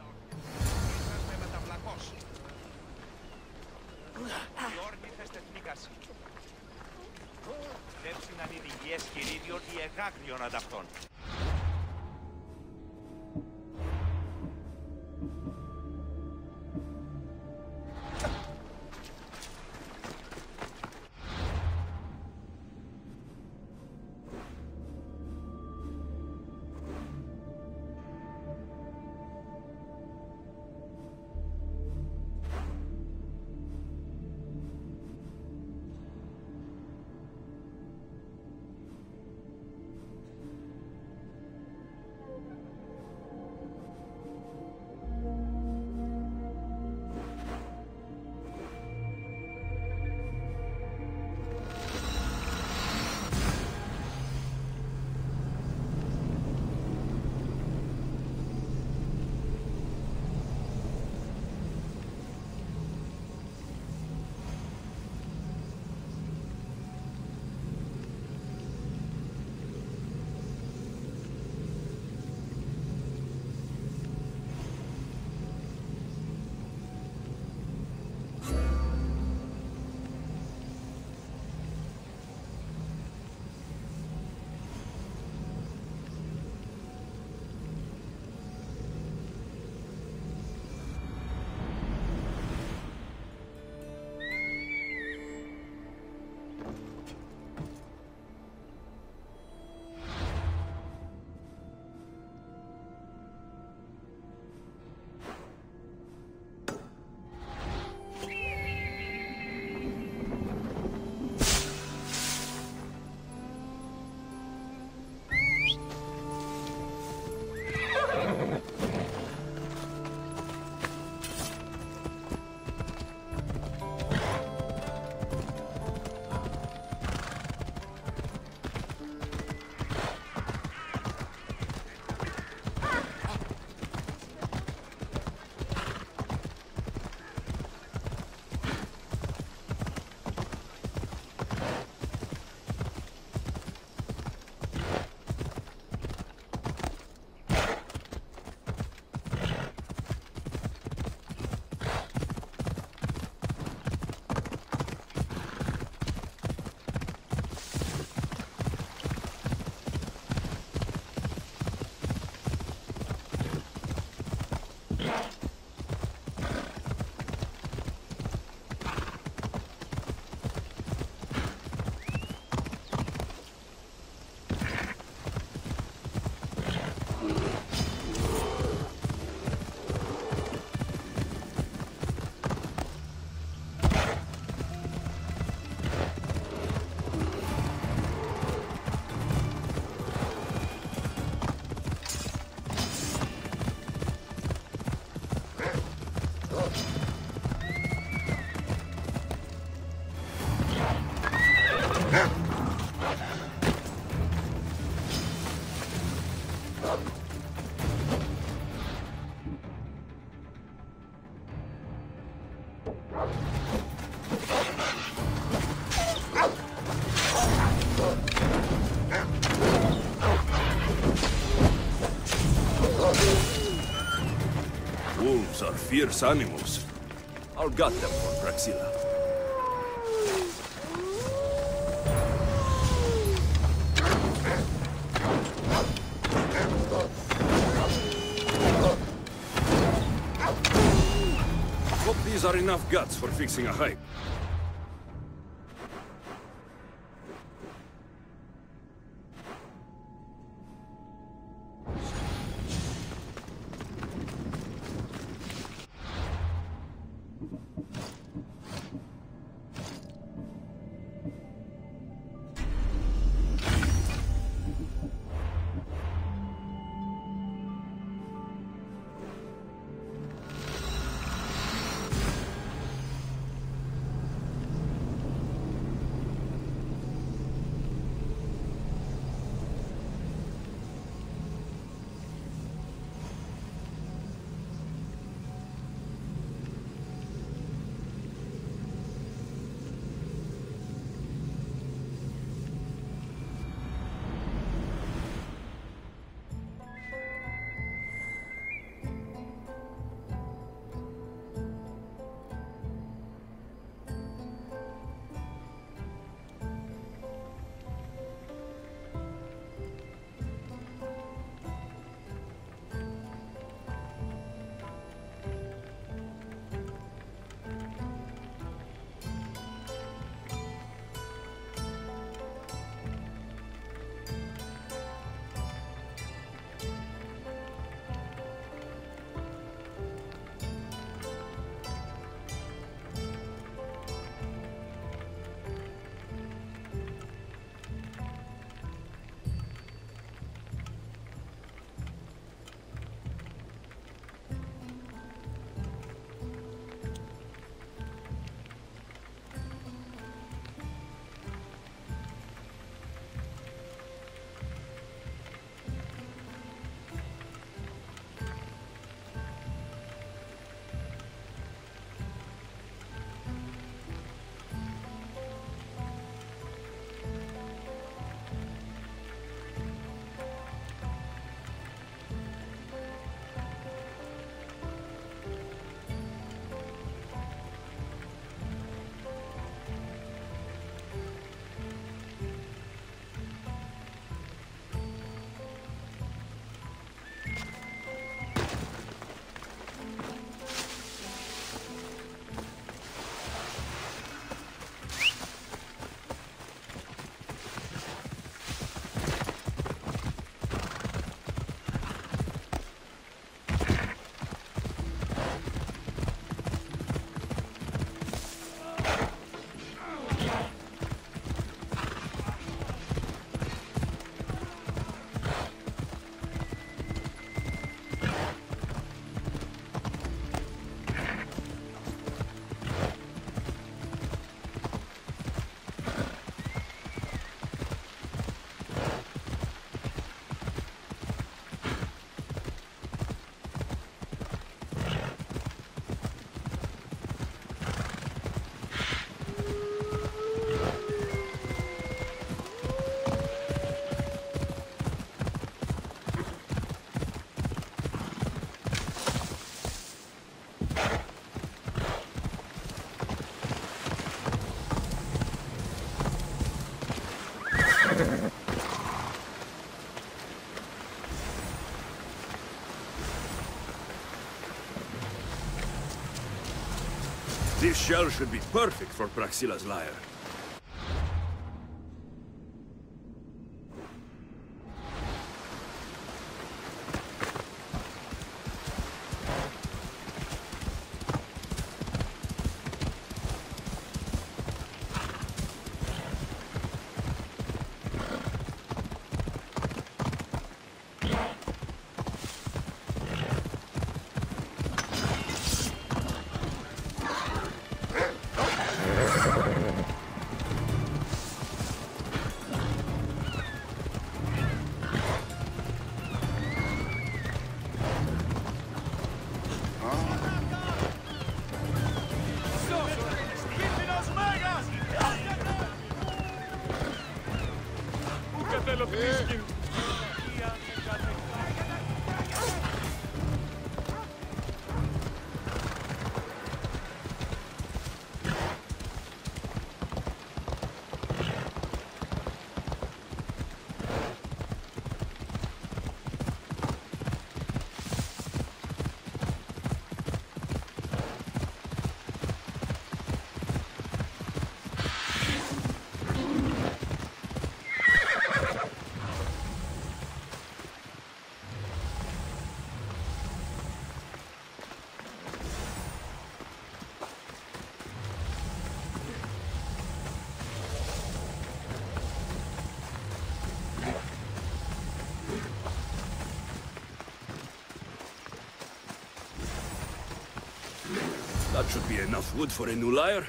fierce animals. I'll gut them for Praxilla. Hope these are enough guts for fixing a hype. This shell should be perfect for Praxilla's lyre. Should be enough wood for a new lyre.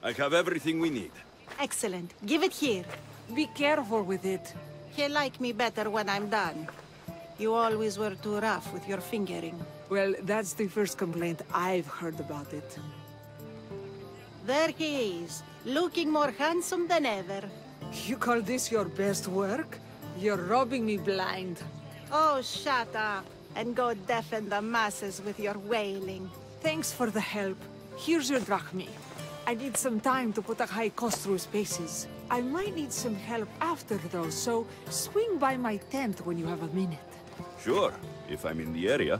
I have everything we need. Excellent. Give it here. Be careful with it. He'll like me better when I'm done. You always were too rough with your fingering. Well, that's the first complaint I've heard about it. There he is, looking more handsome than ever. You call this your best work? You're robbing me blind. Oh, shut up, and go deafen the masses with your wailing. Thanks for the help. Here's your drachmi. I need some time to put a high cost through spaces. I might need some help after, though, so swing by my tent when you have a minute. Sure, if I'm in the area.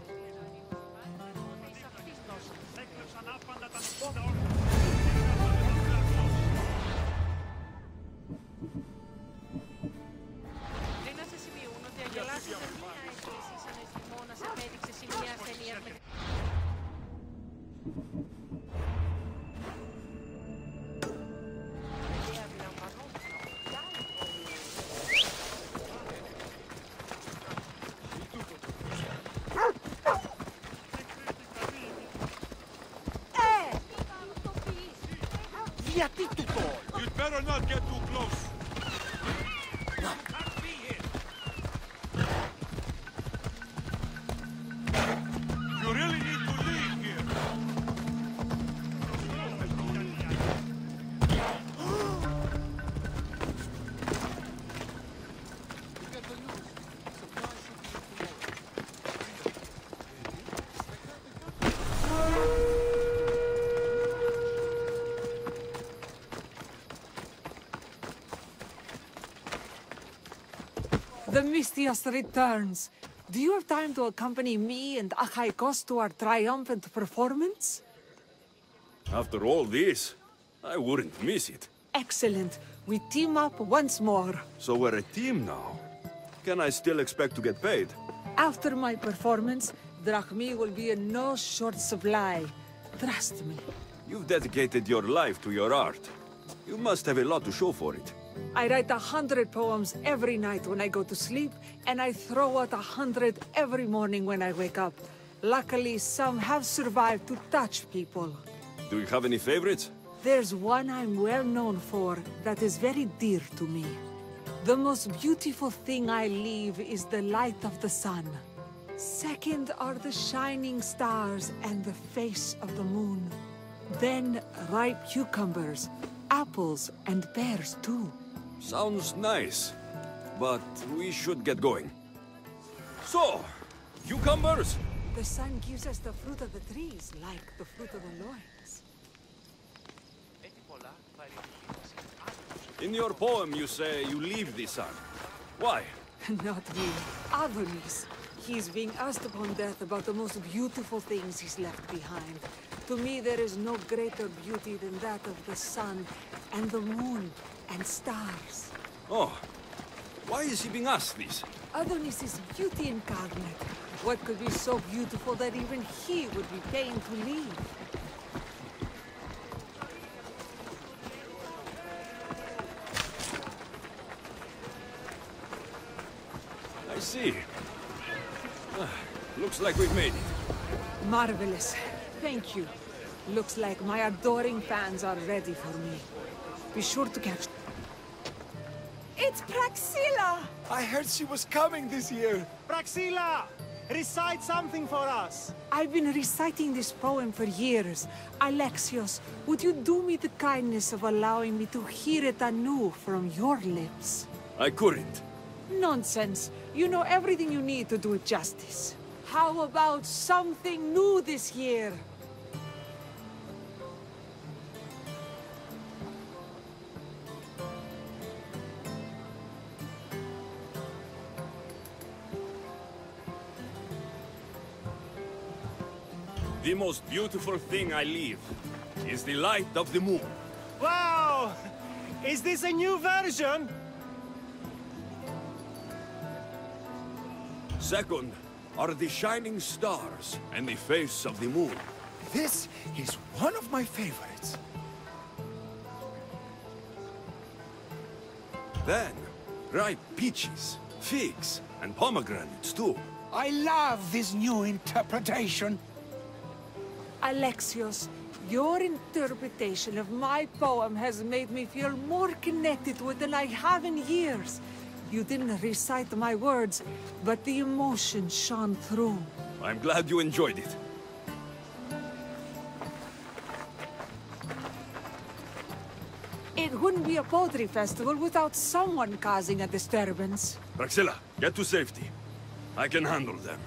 You'd better not get too close. You really need to leave here. The Mistias returns. Do you have time to accompany me and Achaikos to our triumphant performance? After all this, I wouldn't miss it. Excellent. We team up once more. So we're a team now. Can I still expect to get paid? After my performance, drachmi will be in no short supply. Trust me. You've dedicated your life to your art. You must have a lot to show for it. I write 100 poems every night when I go to sleep, and I throw out 100 every morning when I wake up. Luckily, some have survived to touch people. Do you have any favorites? There's one I'm well known for that is very dear to me. The most beautiful thing I leave is the light of the sun. Second are the shining stars and the face of the moon. Then ripe cucumbers, apples, and pears too. Sounds nice, but we should get going. So, cucumbers? The sun gives us the fruit of the trees, like the fruit of the loins. In your poem, you say you leave the sun. Why? Not me. Adonis. He's being asked upon death about the most beautiful things he's left behind. To me, there is no greater beauty than that of the sun, and the moon, and stars. Oh, why is he being asked this? Adonis is beauty incarnate. What could be so beautiful that even he would be pained to leave? I see. Looks like we've made it. Marvelous. Thank you. Looks like my adoring fans are ready for me. Be sure to catch... It's Praxilla! I heard she was coming this year. Praxilla! Recite something for us! I've been reciting this poem for years. Alexios, would you do me the kindness of allowing me to hear it anew from your lips? I couldn't. Nonsense. You know everything you need to do it justice. How about something new this year? The most beautiful thing I leave is the light of the moon. Wow! Is this a new version? Second are the shining stars and the face of the moon. This is one of my favorites. Then, ripe peaches, figs, and pomegranates too. I love this new interpretation. Alexios, your interpretation of my poem has made me feel more connected to it than I have in years. You didn't recite my words, but the emotion shone through. I'm glad you enjoyed it. It wouldn't be a poetry festival without someone causing a disturbance. Praxilla, get to safety. I can handle them.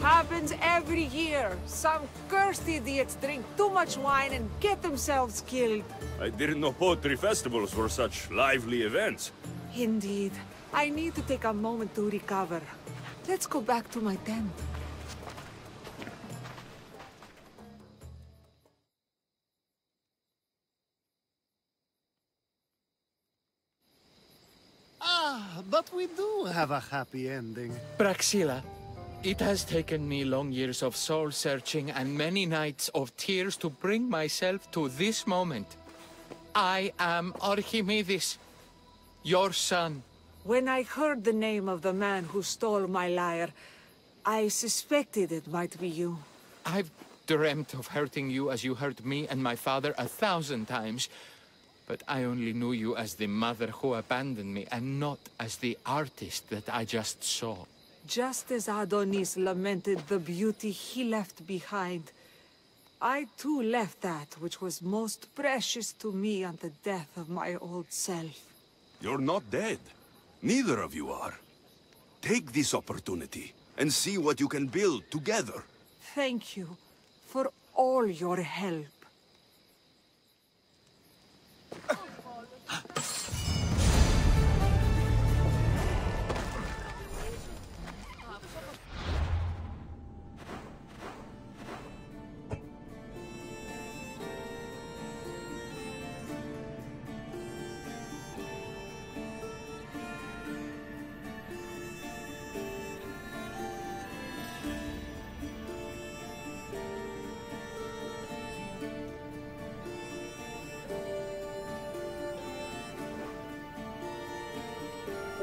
Happens every year. Some cursed idiots drink too much wine and get themselves killed. I didn't know poetry festivals were such lively events. Indeed. I need to take a moment to recover. Let's go back to my tent. But we do have a happy ending. Praxilla, it has taken me long years of soul-searching and many nights of tears to bring myself to this moment. I am Archimedes, your son. When I heard the name of the man who stole my lyre, I suspected it might be you. I've dreamt of hurting you as you hurt me and my father 1,000 times. But I only knew you as the mother who abandoned me, and not as the artist that I just saw. Just as Adonis lamented the beauty he left behind, I too left that which was most precious to me on the death of my old self. You're not dead. Neither of you are. Take this opportunity and see what you can build together. Thank you for all your help.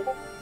you